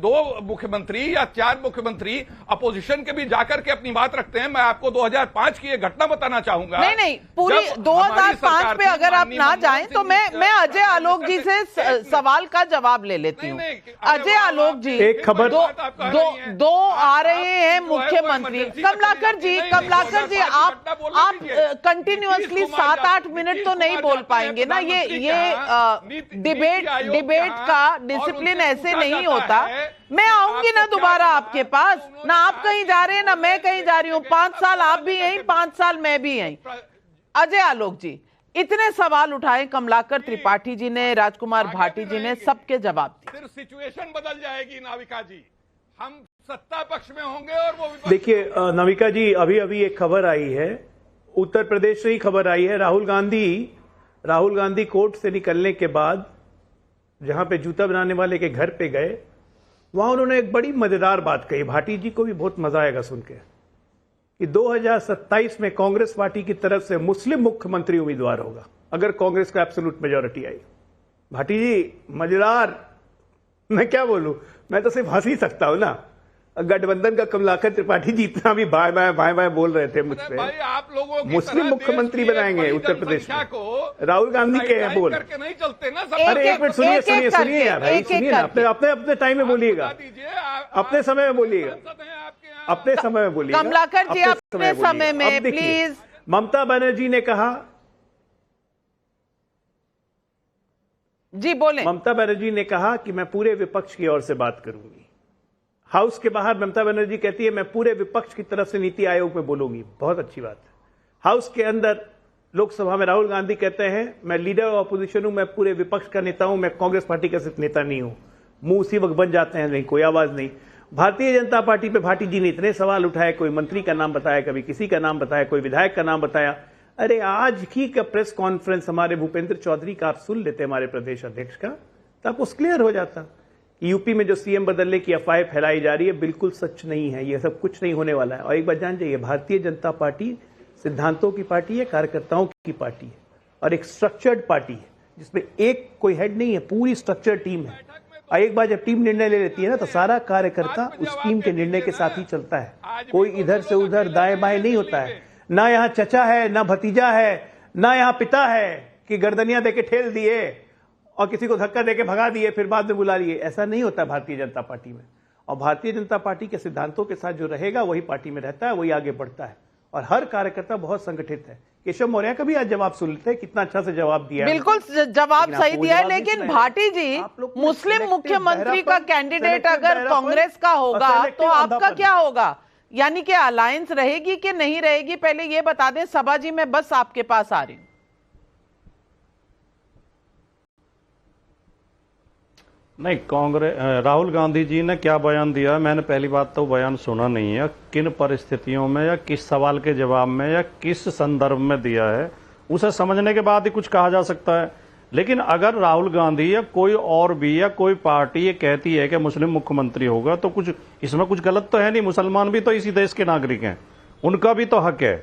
2 मुख्यमंत्री या 4 मुख्यमंत्री अपोजिशन के भी जाकर के अपनी बात रखते हैं। मैं आपको 2005 की एक घटना बताना चाहूंगा। नहीं, पूरी 2005 पे अगर आप ना जाएं तो मैं अजय आलोक जी से सवाल का जवाब ले लेती हूँ। अजय आलोक जी, एक खबर दो आ रहे हैं मुख्यमंत्री। कमलाकर जी आप कंटिन्यूअसली 7-8 मिनट तो नहीं बोल पाएंगे ना। ये डिबेट का डिसिप्लिन ऐसे नहीं होता। मैं आऊंगी ना दोबारा आपके पास, ना आप कहीं जा रहे हैं ना मैं कहीं जा रही हूं। 5 साल आप भी यहीं, 5 साल मैं भी यहीं। अजय आलोक जी, इतने सवाल उठाए कमलाकर त्रिपाठी जी ने, राजकुमार भाटी जी ने, सबके जवाब दिए। फिर सिचुएशन बदल जाएगी नाविका जी, हम सत्ता पक्ष में होंगे और वो। देखिए नाविका जी, अभी एक खबर आई है, उत्तर प्रदेश से ही खबर आई है। राहुल गांधी कोर्ट से निकलने के बाद जहां पे जूता बनाने वाले के घर पे गए, वहां उन्होंने एक बड़ी मजेदार बात कही। भाटी जी को भी बहुत मजा आएगा सुन के, कि 2027 में कांग्रेस पार्टी की तरफ से मुस्लिम मुख्यमंत्री उम्मीदवार होगा अगर कांग्रेस का एब्सोल्यूट मेजॉरिटी आई। भाटी जी मजेदार, मैं क्या बोलूं, मैं तो सिर्फ हंस ही सकता हूं ना। गठबंधन का कमलाकर त्रिपाठी जी इतना भी बाय बाय बोल रहे थे मुझसे। भाई आप लोगों की मुस्लिम मुख्यमंत्री बनाएंगे उत्तर प्रदेश में। राहुल गांधी के हैं बोल नहीं चलते ना। अरे एक मिनट सुनिए यार भाई, सुनिए ना, अपने टाइम में बोलिएगा, अपने समय में बोलिएगा, अपने समय में बोलिएगा। कमलाकर जी अपने समय में प्लीज। ममता बनर्जी ने कहा, जी बोले। ममता बनर्जी ने कहा कि मैं पूरे विपक्ष की ओर से बात करूंगी। हाउस के बाहर ममता बनर्जी कहती है मैं पूरे विपक्ष की तरफ से नीति आयोग में बोलूंगी। बहुत अच्छी बात है। हाउस के अंदर लोकसभा में राहुल गांधी कहते हैं मैं लीडर ऑफ अपोजिशन हूं, मैं पूरे विपक्ष का नेता हूं, मैं कांग्रेस पार्टी का सिर्फ नेता नहीं हूं। मुंह उसी वक्त बन जाते हैं, नहीं कोई आवाज नहीं। भारतीय जनता पार्टी पे भाटी जी ने इतने सवाल उठाए, कोई मंत्री का नाम बताया, कभी किसी का नाम बताया, कोई विधायक का नाम बताया। अरे आज की का प्रेस कॉन्फ्रेंस हमारे भूपेंद्र चौधरी का आप सुन लेते हमारे प्रदेश अध्यक्ष का, तो आपको क्लियर हो जाता। यूपी में जो सीएम बदलने की अफवाहें फैलाई जा रही है बिल्कुल सच नहीं है, ये सब कुछ नहीं होने वाला है। और एक बात जान जाइए, भारतीय जनता पार्टी सिद्धांतों की पार्टी है, कार्यकर्ताओं की पार्टी है और एक स्ट्रक्चर्ड पार्टी है जिसमें एक कोई हेड नहीं है, पूरी स्ट्रक्चर्ड टीम है। और एक बार जब टीम निर्णय ले लेती है ना, तो सारा कार्यकर्ता उस टीम के निर्णय के साथ ही चलता है। कोई इधर से उधर दाएं बाएं नहीं होता है। ना यहाँ चचा है, ना भतीजा है, ना यहाँ पिता है कि गर्दनियां देके ठेल दिए और किसी को धक्का देके भगा दिए फिर बाद में बुला लिए। ऐसा नहीं होता भारतीय जनता पार्टी में। और भारतीय जनता पार्टी के सिद्धांतों के साथ जो रहेगा वही पार्टी में रहता है, वही आगे बढ़ता है। और हर कार्यकर्ता बहुत संगठित है। केशव मौर्य का भी आज जवाब सुन लेते हैं, कितना अच्छा से जवाब दिया है। बिल्कुल जवाब सही दिया है। लेकिन भाटी जी, मुस्लिम मुख्यमंत्री का कैंडिडेट अगर कांग्रेस का होगा तो आपका क्या होगा? यानी कि अलायंस रहेगी कि नहीं रहेगी, पहले ये बता दें। सभा जी मैं बस आपके पास आ रही हूं। नहीं, कांग्रेस राहुल गांधी जी ने क्या बयान दिया, मैंने पहली बात तो बयान सुना नहीं है। किन परिस्थितियों में या किस सवाल के जवाब में या किस संदर्भ में दिया है, उसे समझने के बाद ही कुछ कहा जा सकता है। लेकिन अगर राहुल गांधी या कोई और भी या कोई पार्टी ये कहती है कि मुस्लिम मुख्यमंत्री होगा, तो कुछ इसमें कुछ गलत तो है नहीं। मुसलमान भी तो इसी देश के नागरिक हैं, उनका भी तो हक है।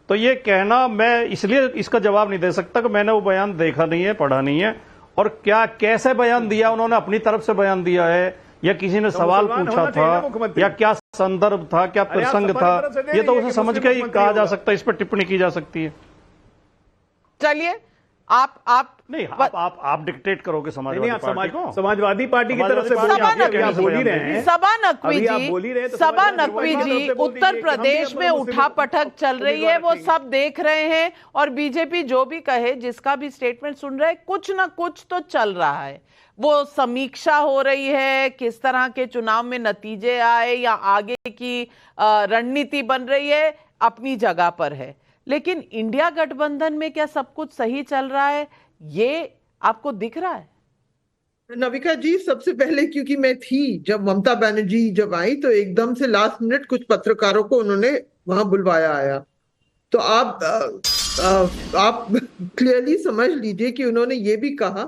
तो ये कहना, मैं इसलिए इसका जवाब नहीं दे सकता कि मैंने वो बयान देखा नहीं है, पढ़ा नहीं है, और क्या कैसे बयान दिया उन्होंने, अपनी तरफ से बयान दिया है या किसी ने सवाल पूछा था या क्या संदर्भ था, क्या प्रसंग था, ये तो उसे समझ के ही कहा जा सकता है, इस पर टिप्पणी की जा सकती है। चलिए आप नहीं, आप डिक्टेट करोगे समाजवादी पार्टी की तरफ से सबा नकवी जी उत्तर प्रदेश में उठापटक चल रही है, वो सब देख रहे हैं, और बीजेपी जो भी कहे, जिसका भी स्टेटमेंट सुन रहे हैं, कुछ ना कुछ तो चल रहा है। वो समीक्षा हो रही है, किस तरह के चुनाव में नतीजे आए या आगे की रणनीति बन रही है, अपनी जगह पर है। लेकिन इंडिया गठबंधन में क्या सब कुछ सही चल रहा है, ये आपको दिख रहा है? नविका जी, सबसे पहले क्योंकि मैं थी जब ममता बनर्जी जब आई, तो एकदम से लास्ट मिनट कुछ पत्रकारों को उन्होंने वहां बुलवाया आया। तो आप क्लियरली समझ लीजिए कि उन्होंने ये भी कहा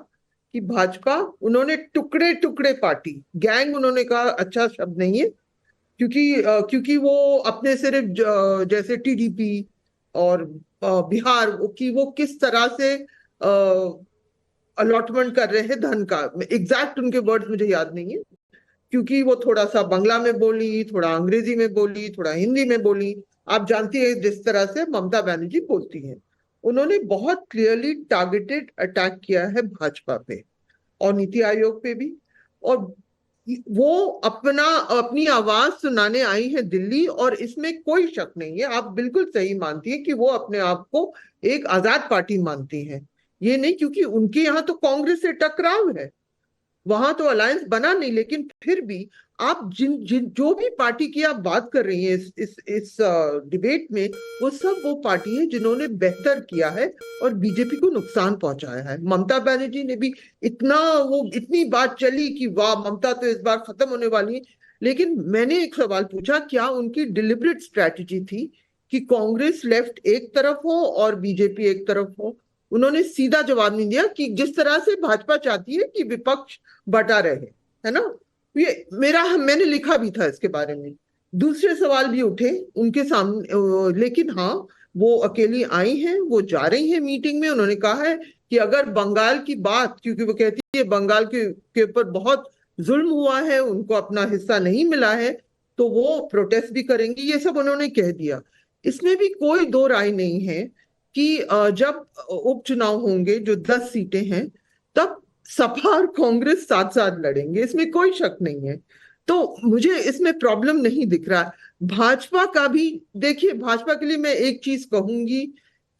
कि भाजपा, उन्होंने टुकड़े टुकड़े पार्टी, गैंग उन्होंने कहा अच्छा शब्द नहीं है, क्योंकि वो अपने सिर्फ जैसे टीडीपी और बिहार की वो किस तरह से अलॉटमेंट कर रहे हैं धन का, एग्जैक्ट उनके वर्ड्स मुझे याद नहीं है, क्योंकि वो थोड़ा सा बांग्ला में बोली, थोड़ा अंग्रेजी में बोली, थोड़ा हिंदी में बोली। आप जानती है जिस तरह से ममता बनर्जी बोलती हैं। उन्होंने बहुत क्लियरली टारगेटेड अटैक किया है भाजपा पे और नीति आयोग पे भी, और वो अपनी आवाज सुनाने आई है दिल्ली, और इसमें कोई शक नहीं है। आप बिल्कुल सही मानती है कि वो अपने आप को एक आजाद पार्टी मानती है, ये नहीं क्योंकि उनके यहाँ तो कांग्रेस से टकराव है, वहां तो अलायंस बना नहीं, लेकिन फिर भी आप जो भी पार्टी की आप बात कर रही हैं इस डिबेट में, वो पार्टी है जिन्होंने बेहतर किया है और बीजेपी को नुकसान पहुंचाया है। ममता बनर्जी ने भी इतनी बात चली कि वाह ममता तो इस बार खत्म होने वाली है, लेकिन मैंने एक सवाल पूछा, क्या उनकी डिलिबरेट स्ट्रैटेजी थी कि कांग्रेस लेफ्ट एक तरफ हो और बीजेपी एक तरफ हो? उन्होंने सीधा जवाब नहीं दिया कि जिस तरह से भाजपा चाहती है कि विपक्ष बटा रहे, है ना। ये मैंने लिखा भी था इसके बारे में। दूसरे सवाल भी उठे उनके सामने, लेकिन हाँ, वो अकेली आई हैं, वो जा रही हैं मीटिंग में। उन्होंने कहा है कि अगर बंगाल की बात, क्योंकि वो कहती है बंगाल के ऊपर बहुत जुल्म हुआ है, उनको अपना हिस्सा नहीं मिला है, तो वो प्रोटेस्ट भी करेंगी, ये सब उन्होंने कह दिया। इसमें भी कोई दो राय नहीं है कि जब उपचुनाव होंगे जो 10 सीटें हैं, तब सपा और कांग्रेस साथ साथ लड़ेंगे, इसमें कोई शक नहीं है। तो मुझे इसमें प्रॉब्लम नहीं दिख रहा। भाजपा का भी देखिए, भाजपा के लिए मैं एक चीज कहूंगी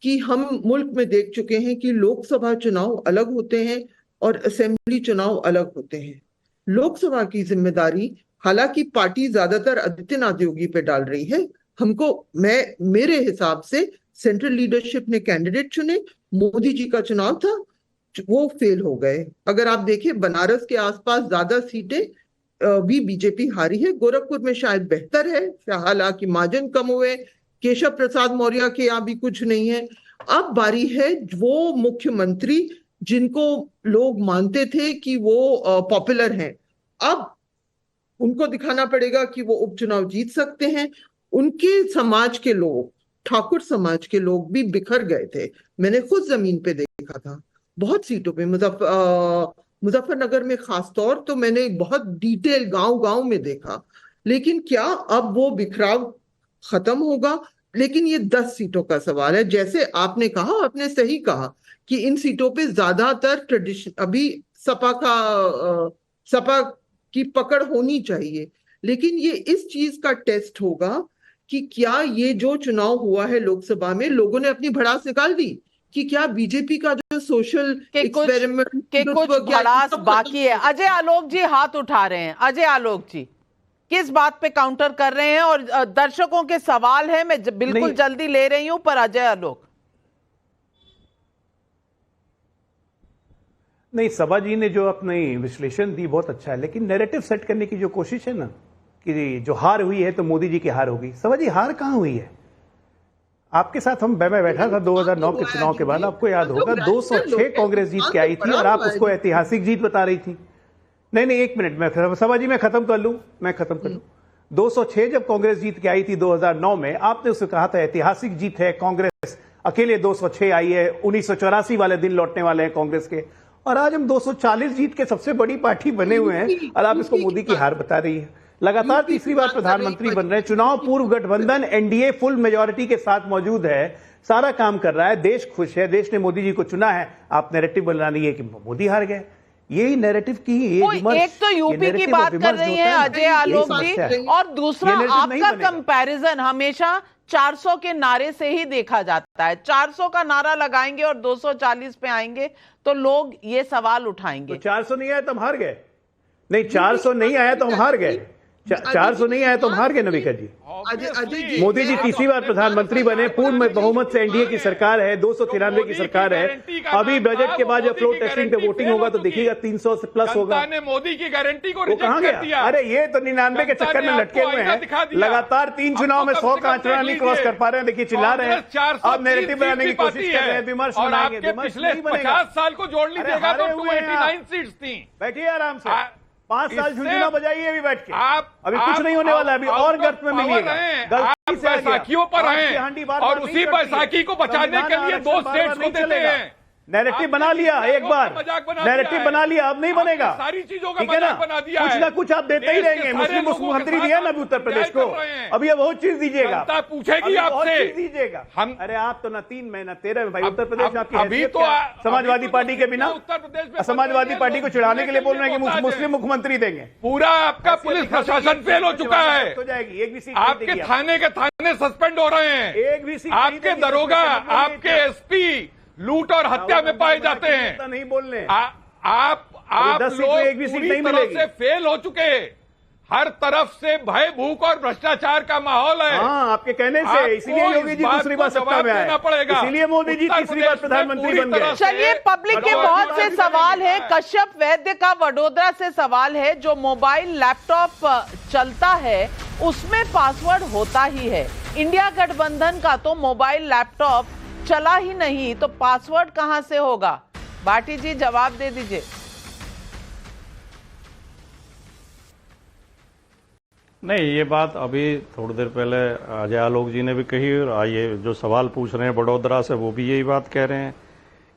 कि हम मुल्क में देख चुके हैं कि लोकसभा चुनाव अलग होते हैं और असेंबली चुनाव अलग होते हैं। लोकसभा की जिम्मेदारी हालांकि पार्टी ज्यादातर आदित्यनाथ योगी पे डाल रही है। मेरे हिसाब से सेंट्रल लीडरशिप ने कैंडिडेट चुने, मोदी जी का चुनाव था, वो फेल हो गए। अगर आप देखें, बनारस के आसपास ज्यादा सीटें भी बीजेपी हारी है, गोरखपुर में शायद बेहतर है, हालांकि मार्जिन कम हुए, केशव प्रसाद मौर्य के यहाँ भी कुछ नहीं है। अब बारी है वो मुख्यमंत्री जिनको लोग मानते थे कि वो पॉपुलर हैं, अब उनको दिखाना पड़ेगा कि वो उपचुनाव जीत सकते हैं। उनके समाज के लोग, ठाकुर समाज के लोग भी बिखर गए थे, मैंने खुद जमीन पे देखा था बहुत सीटों पे, मुजफ्फरनगर में खासतौर तो मैंने बहुत डिटेल गांव में देखा। लेकिन क्या अब वो बिखराव खत्म होगा? लेकिन ये 10 सीटों का सवाल है। जैसे आपने कहा, आपने सही कहा कि इन सीटों पे ज्यादातर ट्रेडिशन, अभी सपा की पकड़ होनी चाहिए, लेकिन ये इस चीज का टेस्ट होगा कि क्या ये जो चुनाव हुआ है लोकसभा में, लोगों ने अपनी भड़ास निकाल दी कि क्या बीजेपी का जो सोशल एक्सपेरिमेंट कुछ भड़ास बाकी है? अजय आलोक जी हाथ उठा रहे हैं। अजय आलोक जी किस बात पे काउंटर कर रहे हैं? और दर्शकों के सवाल है, मैं बिल्कुल जल्दी ले रही हूं, पर अजय आलोक। नहीं, सबा जी ने जो अपनी विश्लेषण दी बहुत अच्छा है, लेकिन नैरेटिव सेट करने की जो कोशिश है ना कि जो हार हुई है तो मोदी जी की हार होगी। सबा जी, हार कहां हुई है? आपके साथ मैं बैठा था 2009 के चुनाव के बाद, आपको याद होगा 206 कांग्रेस जीत के आई थी और आप उसको ऐतिहासिक जीत बता रही थी। नहीं, एक मिनट, मैं सभाजी मैं खत्म कर लूं 206 जब कांग्रेस जीत के आई थी 2009 में, आपने उसे कहा था ऐतिहासिक जीत है, कांग्रेस अकेले 206 आई है, 1984 वाले दिन लौटने वाले हैं कांग्रेस के, और आज हम 240 जीत के सबसे बड़ी पार्टी बने हुए हैं और आप इसको मोदी की हार बता रही है। लगातार तीसरी बार प्रधानमंत्री बन रहे हैं, चुनाव पूर्व गठबंधन एनडीए फुल मेजॉरिटी के साथ मौजूद है, सारा काम कर रहा है, देश खुश है, देश ने मोदी जी को चुना है। आप नैरेटिव बना रही है कि मोदी हार गए, यही नैरेटिव की एक तो यूपी की बात कर रही है अजय आलोक जी, और दूसरा आपका कंपैरिजन हमेशा 400 के नारे से ही देखा जाता है। 400 का नारा लगाएंगे और 240 पे आएंगे तो लोग ये सवाल उठाएंगे। तो 400 नहीं आया तो हम हार गए? नहीं, 400 नहीं आया तो हम हार गए। 400 नहीं आया तो हम हार गए नविका जी। मोदी जी तीसरी बार प्रधानमंत्री बने, पूर्ण बहुमत से एनडीए की सरकार है, 293 की सरकार है। अभी बजट के बाद जब फ्लोर टेस्टिंग पे वोटिंग होगा तो देखिएगा 300 से प्लस होगा। मोदी की गारंटी को कहां गया? अरे ये तो 99 के चक्कर में लटके हुए हैं, लगातार 3 चुनाव में 100 का आंकड़ा नहीं क्रॉस कर पा रहे हैं। देखिए चिल्ला रहे हैं, अब नैरेटिव बनाने की कोशिश कर रहे हैं, विमर्श बनाएंगे। पिछले 50 साल को जोड़ लीजिएगा तो 289 सीट्स थी। बैठिए आराम से, 5 साल झुंझुना बजाइए अभी बैठ के। अभी कुछ नहीं होने वाला, अभी और गर्त में मिलिएगा। गलती से बैसाखियों पर हैं और उसी बैसाखी को बचाने के लिए 2 स्टेट्स को देते हैं। नैरेटिव बना लिया एक बार, नैरेटिव बना लिया, अब नहीं बनेगा। सारी चीजों का ठीक है ना, बना दिया कुछ ना कुछ आप देते ही रहेंगे। मुस्लिम मुख्यमंत्री दिया ना अभी उत्तर प्रदेश को, अभी अब बहुत चीज दीजिएगा, पूछेगी आपसे दीजिएगा। हम अरे आप तो ना 3 महीना 13 में भाई उत्तर प्रदेश आपकी अभी तो समाजवादी पार्टी के बिना उत्तर प्रदेश में समाजवादी पार्टी को चिढ़ाने के लिए बोल रहे हैं कि मुस्लिम मुख्यमंत्री देंगे। पूरा आपका पुलिस प्रशासन फेल हो चुका है, हो जाएगी। एक भी सीट आपके थाने के थाने सस्पेंड हो रहे हैं, एक भी सीट आपके दरोगा आपके एसपी लूट और हत्या में पाए जाते हैं। नहीं बोलने आप लोग पूरी तरह से फेल हो चुके, हर तरफ से भय भूख और भ्रष्टाचार का माहौल है। हाँ, आपके कहने से इसीलिए योगी जी दूसरी बार सत्ता में आए, इसीलिए मोदी जी तीसरी बार प्रधानमंत्री बन गए। चलिए, पब्लिक के बहुत से सवाल है। कश्यप वैद्य का वडोदरा से सवाल है, जो मोबाइल लैपटॉप चलता है उसमें पासवर्ड होता ही है। इंडिया गठबंधन का तो मोबाइल लैपटॉप चला ही नहीं, तो पासवर्ड कहां से होगा? भाटी जी जवाब दे दीजिए। नहीं, ये बात अभी थोड़ी देर पहले अजय आलोक जी ने भी कही और ये जो सवाल पूछ रहे हैं वडोदरा से वो भी यही बात कह रहे हैं।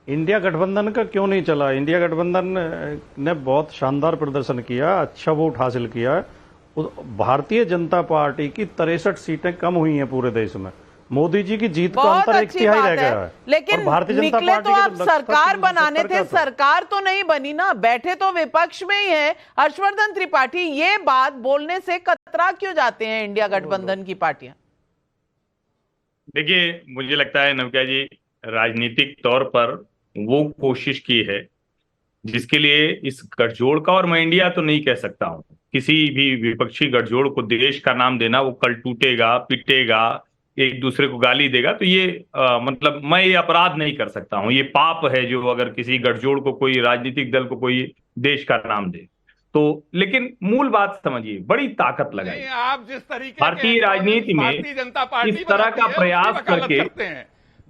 इंडिया गठबंधन का क्यों नहीं चला? इंडिया गठबंधन ने बहुत शानदार प्रदर्शन किया, अच्छा वोट हासिल किया। भारतीय जनता पार्टी की 63 सीटें कम हुई हैं पूरे देश में। मोदी जी की जीत का अंतर 1 तिहाई रह गया है। लेकिन भारतीय जनता निकले पार्टी तो आप सरकार बनाने थे, सरकार तो नहीं बनी ना, बैठे तो विपक्ष में ही है। हर्षवर्धन त्रिपाठी, ये बात बोलने से कतरा क्यों जाते हैं इंडिया गठबंधन की पार्टियां? देखिए, मुझे लगता है नविका जी, राजनीतिक तौर पर वो कोशिश की है जिसके लिए इस गठजोड़ का, और मैं इंडिया तो नहीं कह सकता हूं, किसी भी विपक्षी गठजोड़ को देश का नाम देना, वो कल टूटेगा, पिटेगा, एक दूसरे को गाली देगा, तो ये मतलब मैं ये अपराध नहीं कर सकता हूं। ये पाप है जो अगर किसी गठजोड़ को, कोई राजनीतिक दल को कोई देश का नाम दे तो। लेकिन मूल बात समझिए, बड़ी ताकत लगाई आप जिस तरीके भारतीय राजनीति में इस तरह का प्रयास करके,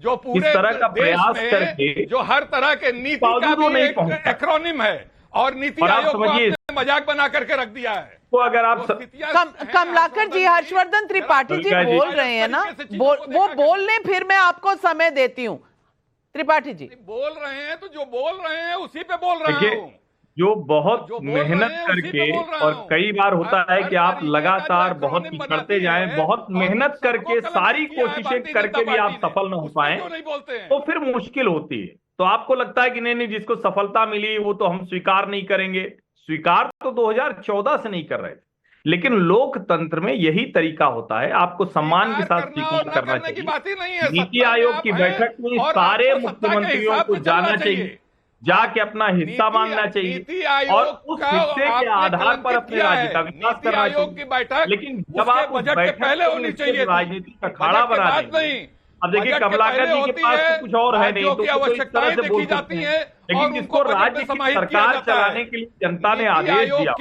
जो पूरे इस तरह का प्रयास करके, जो हर तरह के नीति का भी एक एक्रोनिम है और नीति आयोग को मजाक बना करके रख दिया है। तो अगर आप कमलाकर जी, हर्षवर्धन त्रिपाठी जी बोल रहे हैं ना, वो बोलने, फिर मैं आपको समय देती हूँ। त्रिपाठी जी बोल रहे हैं तो जो बोल रहे हैं उसी पे बोल रहा हूं। जो बहुत मेहनत करके, और कई बार होता है कि आप लगातार बहुत करते जाएं, बहुत मेहनत करके, सारी कोशिशें करके भी आप सफल न हो पाए तो फिर मुश्किल होती है। तो आपको लगता है कि नहीं, जिसको सफलता मिली वो तो हम स्वीकार नहीं करेंगे। स्वीकार तो 2014 से नहीं कर रहे थे, लेकिन लोकतंत्र में यही तरीका होता है, आपको सम्मान के साथ स्वीकार करना चाहिए। नीति आयोग की बैठक में सारे मुख्यमंत्रियों को जाना चाहिए, जाके अपना हिस्सा मांगना चाहिए और उस हिस्से के आधार पर अपने राज्य का विकास करना चाहिए। लेकिन जब आप बजट के पहले होनी चाहिए, राजनीति का अखाड़ा बना देंगे। अब देखिए, कमलाकर जी के पास तो कुछ और है नहीं, तो आवश्यकताएं देखी जाती हैं लेकिन जिसको राज्य की सरकार चलाने के लिए जनता ने आदेश दिया,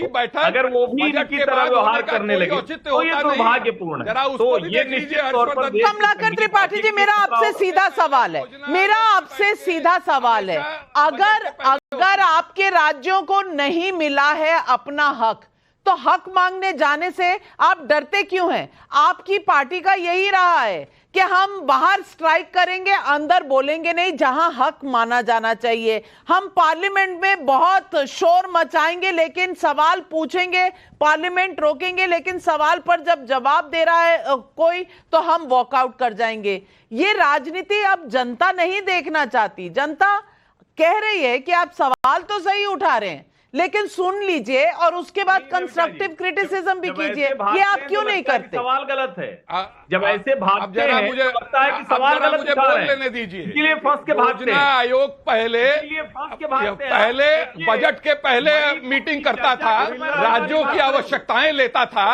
अगर वो भी इनकी तरह व्यवहार करने लगे तो ये दुर्भाग्यपूर्ण है। तो ये निश्चित तौर पर कमलाकर त्रिपाठी जी, मेरा आपसे सीधा सवाल है, अगर आपके राज्यों को नहीं मिला है अपना हक, तो हक मांगने जाने से आप डरते क्यों हैं? आपकी पार्टी का यही रहा है कि हम बाहर स्ट्राइक करेंगे, अंदर बोलेंगे नहीं, जहां हक माना जाना चाहिए। हम पार्लियामेंट में बहुत शोर मचाएंगे, लेकिन सवाल पूछेंगे, पार्लियामेंट रोकेंगे, लेकिन सवाल पर जब जवाब दे रहा है कोई, तो हम वॉकआउट कर जाएंगे। ये राजनीति अब जनता नहीं देखना चाहती। जनता कह रही है कि आप सवाल तो सही उठा रहे हैं, लेकिन सुन लीजिए और उसके बाद कंस्ट्रक्टिव क्रिटिसिज्म भी कीजिए। ये आप क्यों नहीं करते? सवाल गलत है। जब ऐसे भागते हैं मुझे तो लगता है कि सवाल गलत मुझे उठा बोल रहे हैं। लेने दीजिए। इसलिए फंस के भागते हैं। आयोग पहले बजट के पहले मीटिंग करता था, राज्यों की आवश्यकताएं लेता था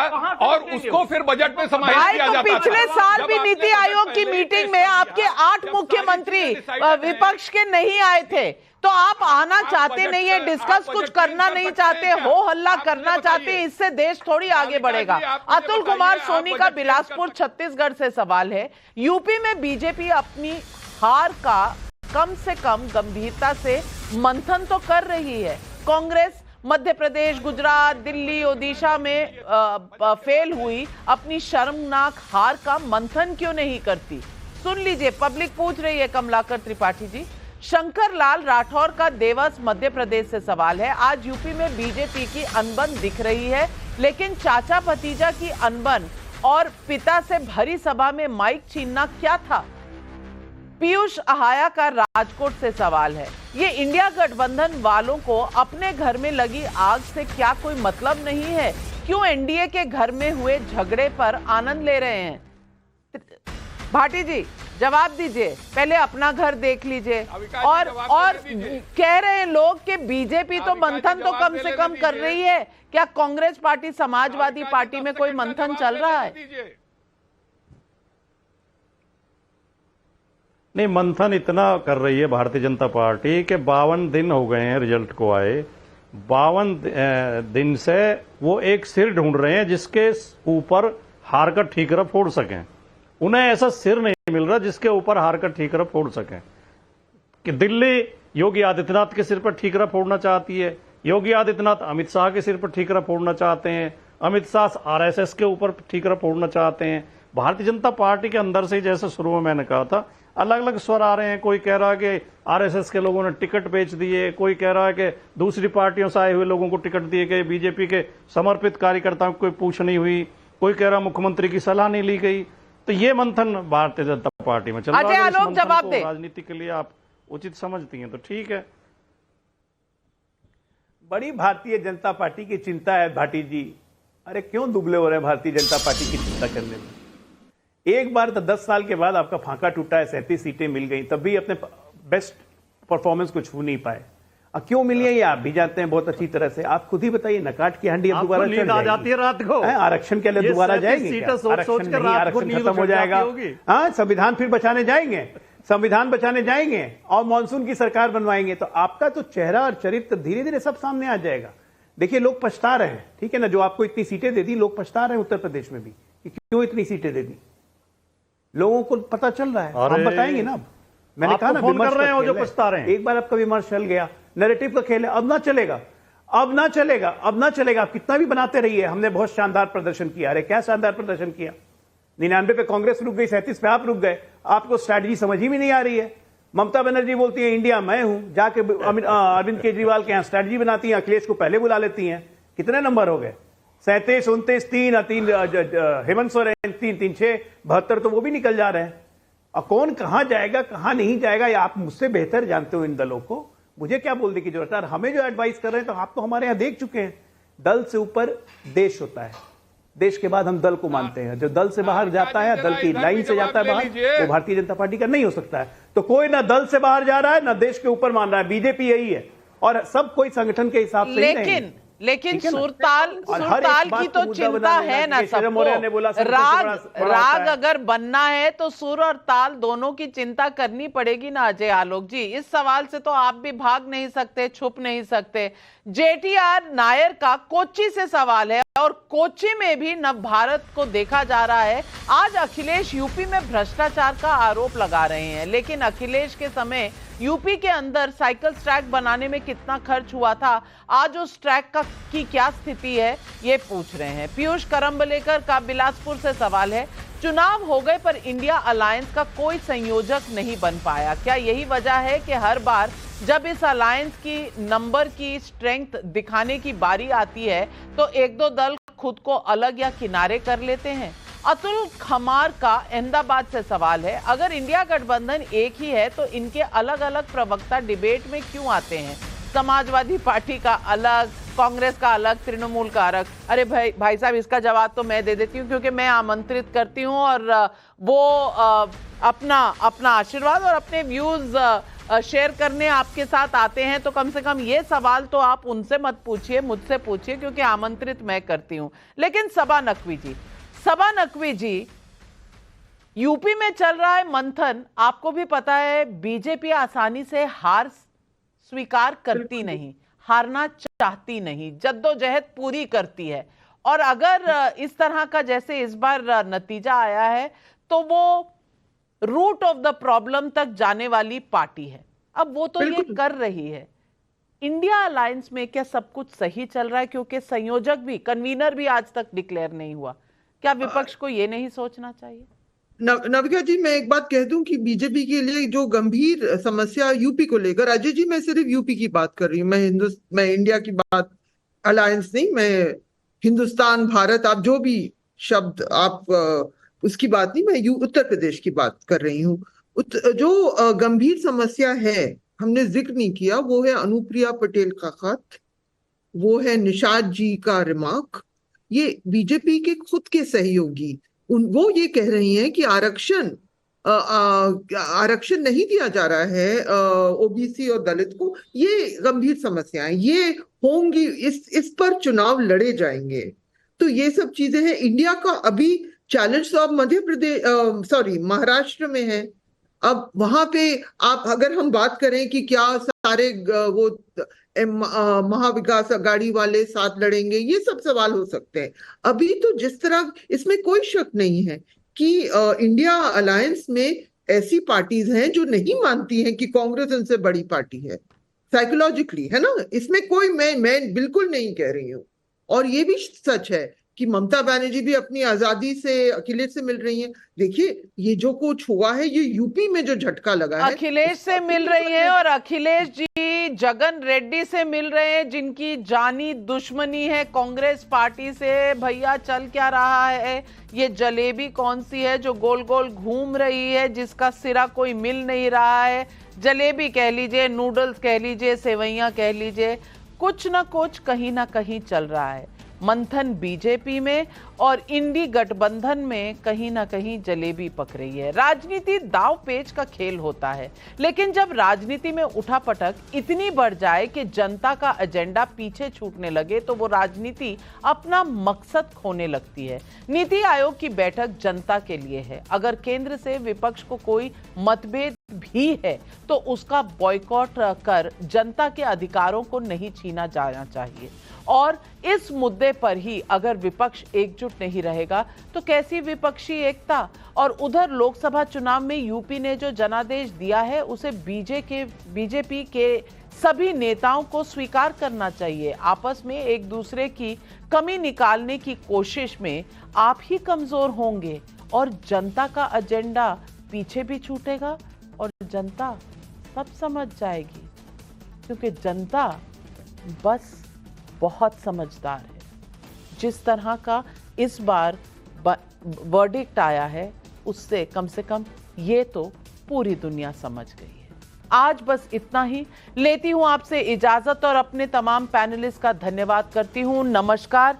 और उसको फिर बजट में समाहित किया जाता था। पिछले साल भी नीति आयोग की मीटिंग में आपके 8 मुख्यमंत्री विपक्ष के नहीं आए थे, तो आप आना चाहते नहीं है, डिस्कस कुछ करना नहीं चाहते, हो हल्ला करना चाहते हैं, इससे देश थोड़ी आगे बढ़ेगा। अतुल कुमार सोनी का बिलासपुर छत्तीसगढ़ से सवाल है, यूपी में बीजेपी अपनी हार का कम से कम गंभीरता से मंथन तो कर रही है। कांग्रेस मध्य प्रदेश, गुजरात, दिल्ली, ओडिशा में फेल हुई, अपनी शर्मनाक हार का मंथन क्यों नहीं करती? सुन लीजिए, पब्लिक पूछ रही है कमलाकर त्रिपाठी जी। शंकर लाल राठौर का देवस मध्य प्रदेश से सवाल है, आज यूपी में बीजेपी की अनबन दिख रही है, लेकिन चाचा भतीजा की अनबन और पिता से भरी सभा में माइक छीनना क्या था? पीयूष आहाया का राजकोट से सवाल है, ये इंडिया गठबंधन वालों को अपने घर में लगी आग से क्या कोई मतलब नहीं है? क्यों एनडीए के घर में हुए झगड़े पर आनंद ले रहे हैं? भाटी जी जवाब दीजिए, पहले अपना घर देख लीजिए। और कह रहे हैं लोग कि बीजेपी तो मंथन तो कम से कम कर रही है, क्या कांग्रेस पार्टी, समाजवादी पार्टी में कोई मंथन चल रहा है? नहीं, मंथन इतना कर रही है भारतीय जनता पार्टी के 52 दिन हो गए हैं रिजल्ट को आए। 52 दिन से वो एक सिर ढूंढ रहे हैं जिसके ऊपर हार का ठीकरा फोड़ सकें। उन्हें ऐसा सिर नहीं मिल रहा जिसके ऊपर हार का ठीकरा फोड़ सकें। कि दिल्ली योगी आदित्यनाथ के सिर पर ठीकरा फोड़ना चाहती है, योगी आदित्यनाथ अमित शाह के सिर पर ठीकरा फोड़ना चाहते हैं, अमित शाह आरएसएस के ऊपर ठीकरा फोड़ना चाहते हैं। भारतीय जनता पार्टी के अंदर से, जैसे शुरू में मैंने कहा था, अलग अलग स्वर आ रहे हैं। कोई कह रहा है कि आरएसएस के लोगों ने टिकट बेच दिए, कोई कह रहा है कि दूसरी पार्टियों से आए हुए लोगों को टिकट दिए गए, बीजेपी के समर्पित कार्यकर्ताओं को कोई पूछ नहीं हुई, कोई कह रहा मुख्यमंत्री की सलाह नहीं ली गई। तो ये मंथन भारतीय जनता पार्टी में चल रहा है। आलोक जवाब दे। राजनीति के लिए आप उचित समझती हैं तो ठीक है। बड़ी भारतीय जनता पार्टी की चिंता है भाटी जी। अरे क्यों दुबले हो रहे हैं भारतीय जनता पार्टी की चिंता करने में? एक बार तो 10 साल के बाद आपका फांका टूटा है, 37 सीटें मिल गई, तब भी अपने बेस्ट परफॉर्मेंस को छू नहीं पाए। क्यों मिली है ये आप भी जानते हैं बहुत अच्छी तरह से। आप खुद ही बताइए, नकाट की हंडी अब दोबारा नींद आ जाती है रात को? आरक्षण के लिए दोबारा जाएंगे? आरक्षण नहीं, आरक्षण खत्म हो जाएगा। हाँ, संविधान फिर बचाने जाएंगे, संविधान बचाने जाएंगे और मानसून की सरकार बनवाएंगे, तो आपका तो चेहरा और चरित्र धीरे धीरे सब सामने आ जाएगा। देखिए, लोग पछता रहे हैं, ठीक है ना, जो आपको इतनी सीटें दे दी, लोग पछता रहे हैं उत्तर प्रदेश में भी कि क्यों इतनी सीटें दे दी। लोगों को पता चल रहा है, हम बताएंगे ना। मैंने कहा ना, फोन कर रहे हो जो पछता रहे हैं। एक बार आपका विमर्श चल गया, नैरेटिव का खेल है, अब ना चलेगा, अब ना चलेगा, अब ना चलेगा। आप कितना भी बनाते रहिए, हमने बहुत शानदार प्रदर्शन किया। अरे क्या शानदार प्रदर्शन किया! 99 पे कांग्रेस रुक गई, 37 पे आप रुक गए। आपको स्ट्रैटेजी समझ ही में नहीं आ रही है। ममता बनर्जी बोलती है इंडिया मैं हूं, जाके अरविंद केजरीवाल के यहां स्ट्रैटेजी बनाती हैं, अखिलेश को पहले बुला लेती हैं। कितने नंबर हो गए? 37, 29, 3, हेमंत सोरेन 3, 3, 6, 72 तो वो भी निकल जा रहे हैं। और कौन कहां जाएगा कहां नहीं जाएगा, या आप मुझसे बेहतर जानते हो इन दलों को। मुझे क्या बोलने की जरूरत है? हमें जो एडवाइस कर रहे हैं तो आप तो हमारे यहां देख चुके हैं। दल से ऊपर देश होता है, देश के बाद हम दल को मानते हैं। जो दल से बाहर जाता है, दल की लाइन से जाता है बाहर, वो भारतीय जनता पार्टी का नहीं हो सकता है। तो कोई ना दल से बाहर जा रहा है, ना देश के ऊपर मान रहा है। बीजेपी यही है, और सब कोई संगठन के हिसाब से लेकिन सुरताल की तो चिंता है ना सबको। राग अगर बनना है तो सुर और ताल दोनों की चिंता करनी पड़ेगी ना अजय आलोक जी। इस सवाल से तो आप भी भाग नहीं सकते, छुप नहीं सकते। जेटीआर नायर का कोच्चि से सवाल है और कोच्चि में भी नव भारत को देखा जा रहा है। आज अखिलेश यूपी में भ्रष्टाचार का आरोप लगा रहे हैं, लेकिन अखिलेश के समय यूपी के अंदर साइकिल ट्रैक बनाने में कितना खर्च हुआ था, आज उस ट्रैक की क्या स्थिति है, ये पूछ रहे हैं। पीयूष करंबलेकर का बिलासपुर से सवाल है, चुनाव हो गए पर इंडिया अलायंस का कोई संयोजक नहीं बन पाया। क्या यही वजह है कि हर बार जब इस अलायंस की नंबर की स्ट्रेंथ दिखाने की बारी आती है तो एक दो दल खुद को अलग या किनारे कर लेते हैं? अतुल खमार का अहमदाबाद से सवाल है, अगर इंडिया गठबंधन एक ही है तो इनके अलग अलग प्रवक्ता डिबेट में क्यों आते हैं? समाजवादी पार्टी का अलग, कांग्रेस का अलग, तृणमूल का अलग। अरे भाई साहब, इसका जवाब तो मैं दे देती हूँ क्योंकि मैं आमंत्रित करती हूँ और वो अपना आशीर्वाद और अपने व्यूज शेयर करने आपके साथ आते हैं, तो कम से कम ये सवाल तो आप उनसे मत पूछिए, मुझसे पूछिए, क्योंकि आमंत्रित मैं करती हूँ। लेकिन सबा नकवी जी, यूपी में चल रहा है मंथन, आपको भी पता है बीजेपी आसानी से हार स्वीकार करती नहीं, हारना चाहती नहीं, जद्दोजहद पूरी करती है। और अगर इस तरह का जैसे इस बार नतीजा आया है तो वो रूट ऑफ द प्रॉब्लम तक जाने वाली पार्टी है। अब वो तो ये कर रही है। इंडिया अलायंस में क्या सब कुछ सही चल रहा है? क्योंकि संयोजक भी, कन्वीनर भी आज तक डिक्लेयर नहीं हुआ। क्या विपक्ष को ये नहीं सोचना चाहिए? नविका जी, मैं एक बात कह दूं कि बीजेपी के लिए जो गंभीर समस्या यूपी को लेकर, अजय जी मैं सिर्फ यूपी की बात कर रही हूँ, मैं इंडिया की बात, अलायंस नहीं, मैं हिंदुस्तान, भारत, आप जो भी शब्द आप उसकी बात नहीं, मैं उत्तर प्रदेश की बात कर रही हूँ। जो गंभीर समस्या है, हमने जिक्र नहीं किया, वो है अनुप्रिया पटेल का खत, वो है निषाद जी का रिमार्क। ये बीजेपी के खुद के सहयोगी वो ये कह रही हैं कि आरक्षण नहीं दिया जा रहा है ओबीसी और दलित को। ये गंभीर समस्याएं ये होंगी, इस पर चुनाव लड़े जाएंगे। तो ये सब चीजें हैं। इंडिया का अभी चैलेंज तो अब मध्य प्रदेश, महाराष्ट्र में है। अब वहां पे आप अगर हम बात करें कि क्या सारे वो महाविकास अघाड़ी वाले साथ लड़ेंगे, ये सब सवाल हो सकते हैं। अभी तो जिस तरह, इसमें कोई शक नहीं है कि इंडिया अलायंस में ऐसी पार्टीज हैं जो नहीं मानती हैं कि कांग्रेस उनसे बड़ी पार्टी है, साइकोलॉजिकली, है ना। इसमें कोई मैं बिल्कुल नहीं कह रही हूँ। और ये भी सच है कि ममता बनर्जी भी अपनी आजादी से अखिलेश से मिल रही हैं। देखिए, ये जो कुछ हुआ है, ये यूपी में जो झटका लगा है, अखिलेश से मिल रही हैं और अखिलेश जी जगन रेड्डी से मिल रहे हैं, जिनकी जानी दुश्मनी है कांग्रेस पार्टी से। भैया, चल क्या रहा है? ये जलेबी कौन सी है जो गोल गोल घूम रही है, जिसका सिरा कोई मिल नहीं रहा है? जलेबी कह लीजिए, नूडल्स कह लीजिए, सेवैयां कह लीजिए, कुछ ना कुछ कहीं ना कहीं चल रहा है। मंथन बीजेपी में और इंडी गठबंधन में कहीं ना कहीं जलेबी पक रही है। राजनीति दाव पेच का खेल होता है, लेकिन जब राजनीति में उठापटक इतनी बढ़ जाए कि जनता का एजेंडा पीछे छूटने लगे तो वो राजनीति अपना मकसद खोने लगती है। नीति आयोग की बैठक जनता के लिए है। अगर केंद्र से विपक्ष को कोई मतभेद भी है तो उसका बॉयकॉट कर जनता के अधिकारों को नहीं छीना जाना चाहिए। और इस मुद्दे पर ही अगर विपक्ष एकजुट नहीं रहेगा तो कैसी विपक्षी एकता? और उधर लोकसभा चुनाव में यूपी ने जो जनादेश दिया है उसे बीजेपी के सभी नेताओं को स्वीकार करना चाहिए। आपस में एक दूसरे की कमी निकालने की कोशिश में आप ही कमजोर होंगे और जनता का एजेंडा पीछे भी छूटेगा और जनता सब समझ जाएगी, क्योंकि जनता बस बहुत समझदार है। जिस तरह का इस बार वर्डिक्ट आया है उससे कम से कम ये तो पूरी दुनिया समझ गई है। आज बस इतना ही, लेती हूं आपसे इजाजत और अपने तमाम पैनलिस्ट का धन्यवाद करती हूं। नमस्कार।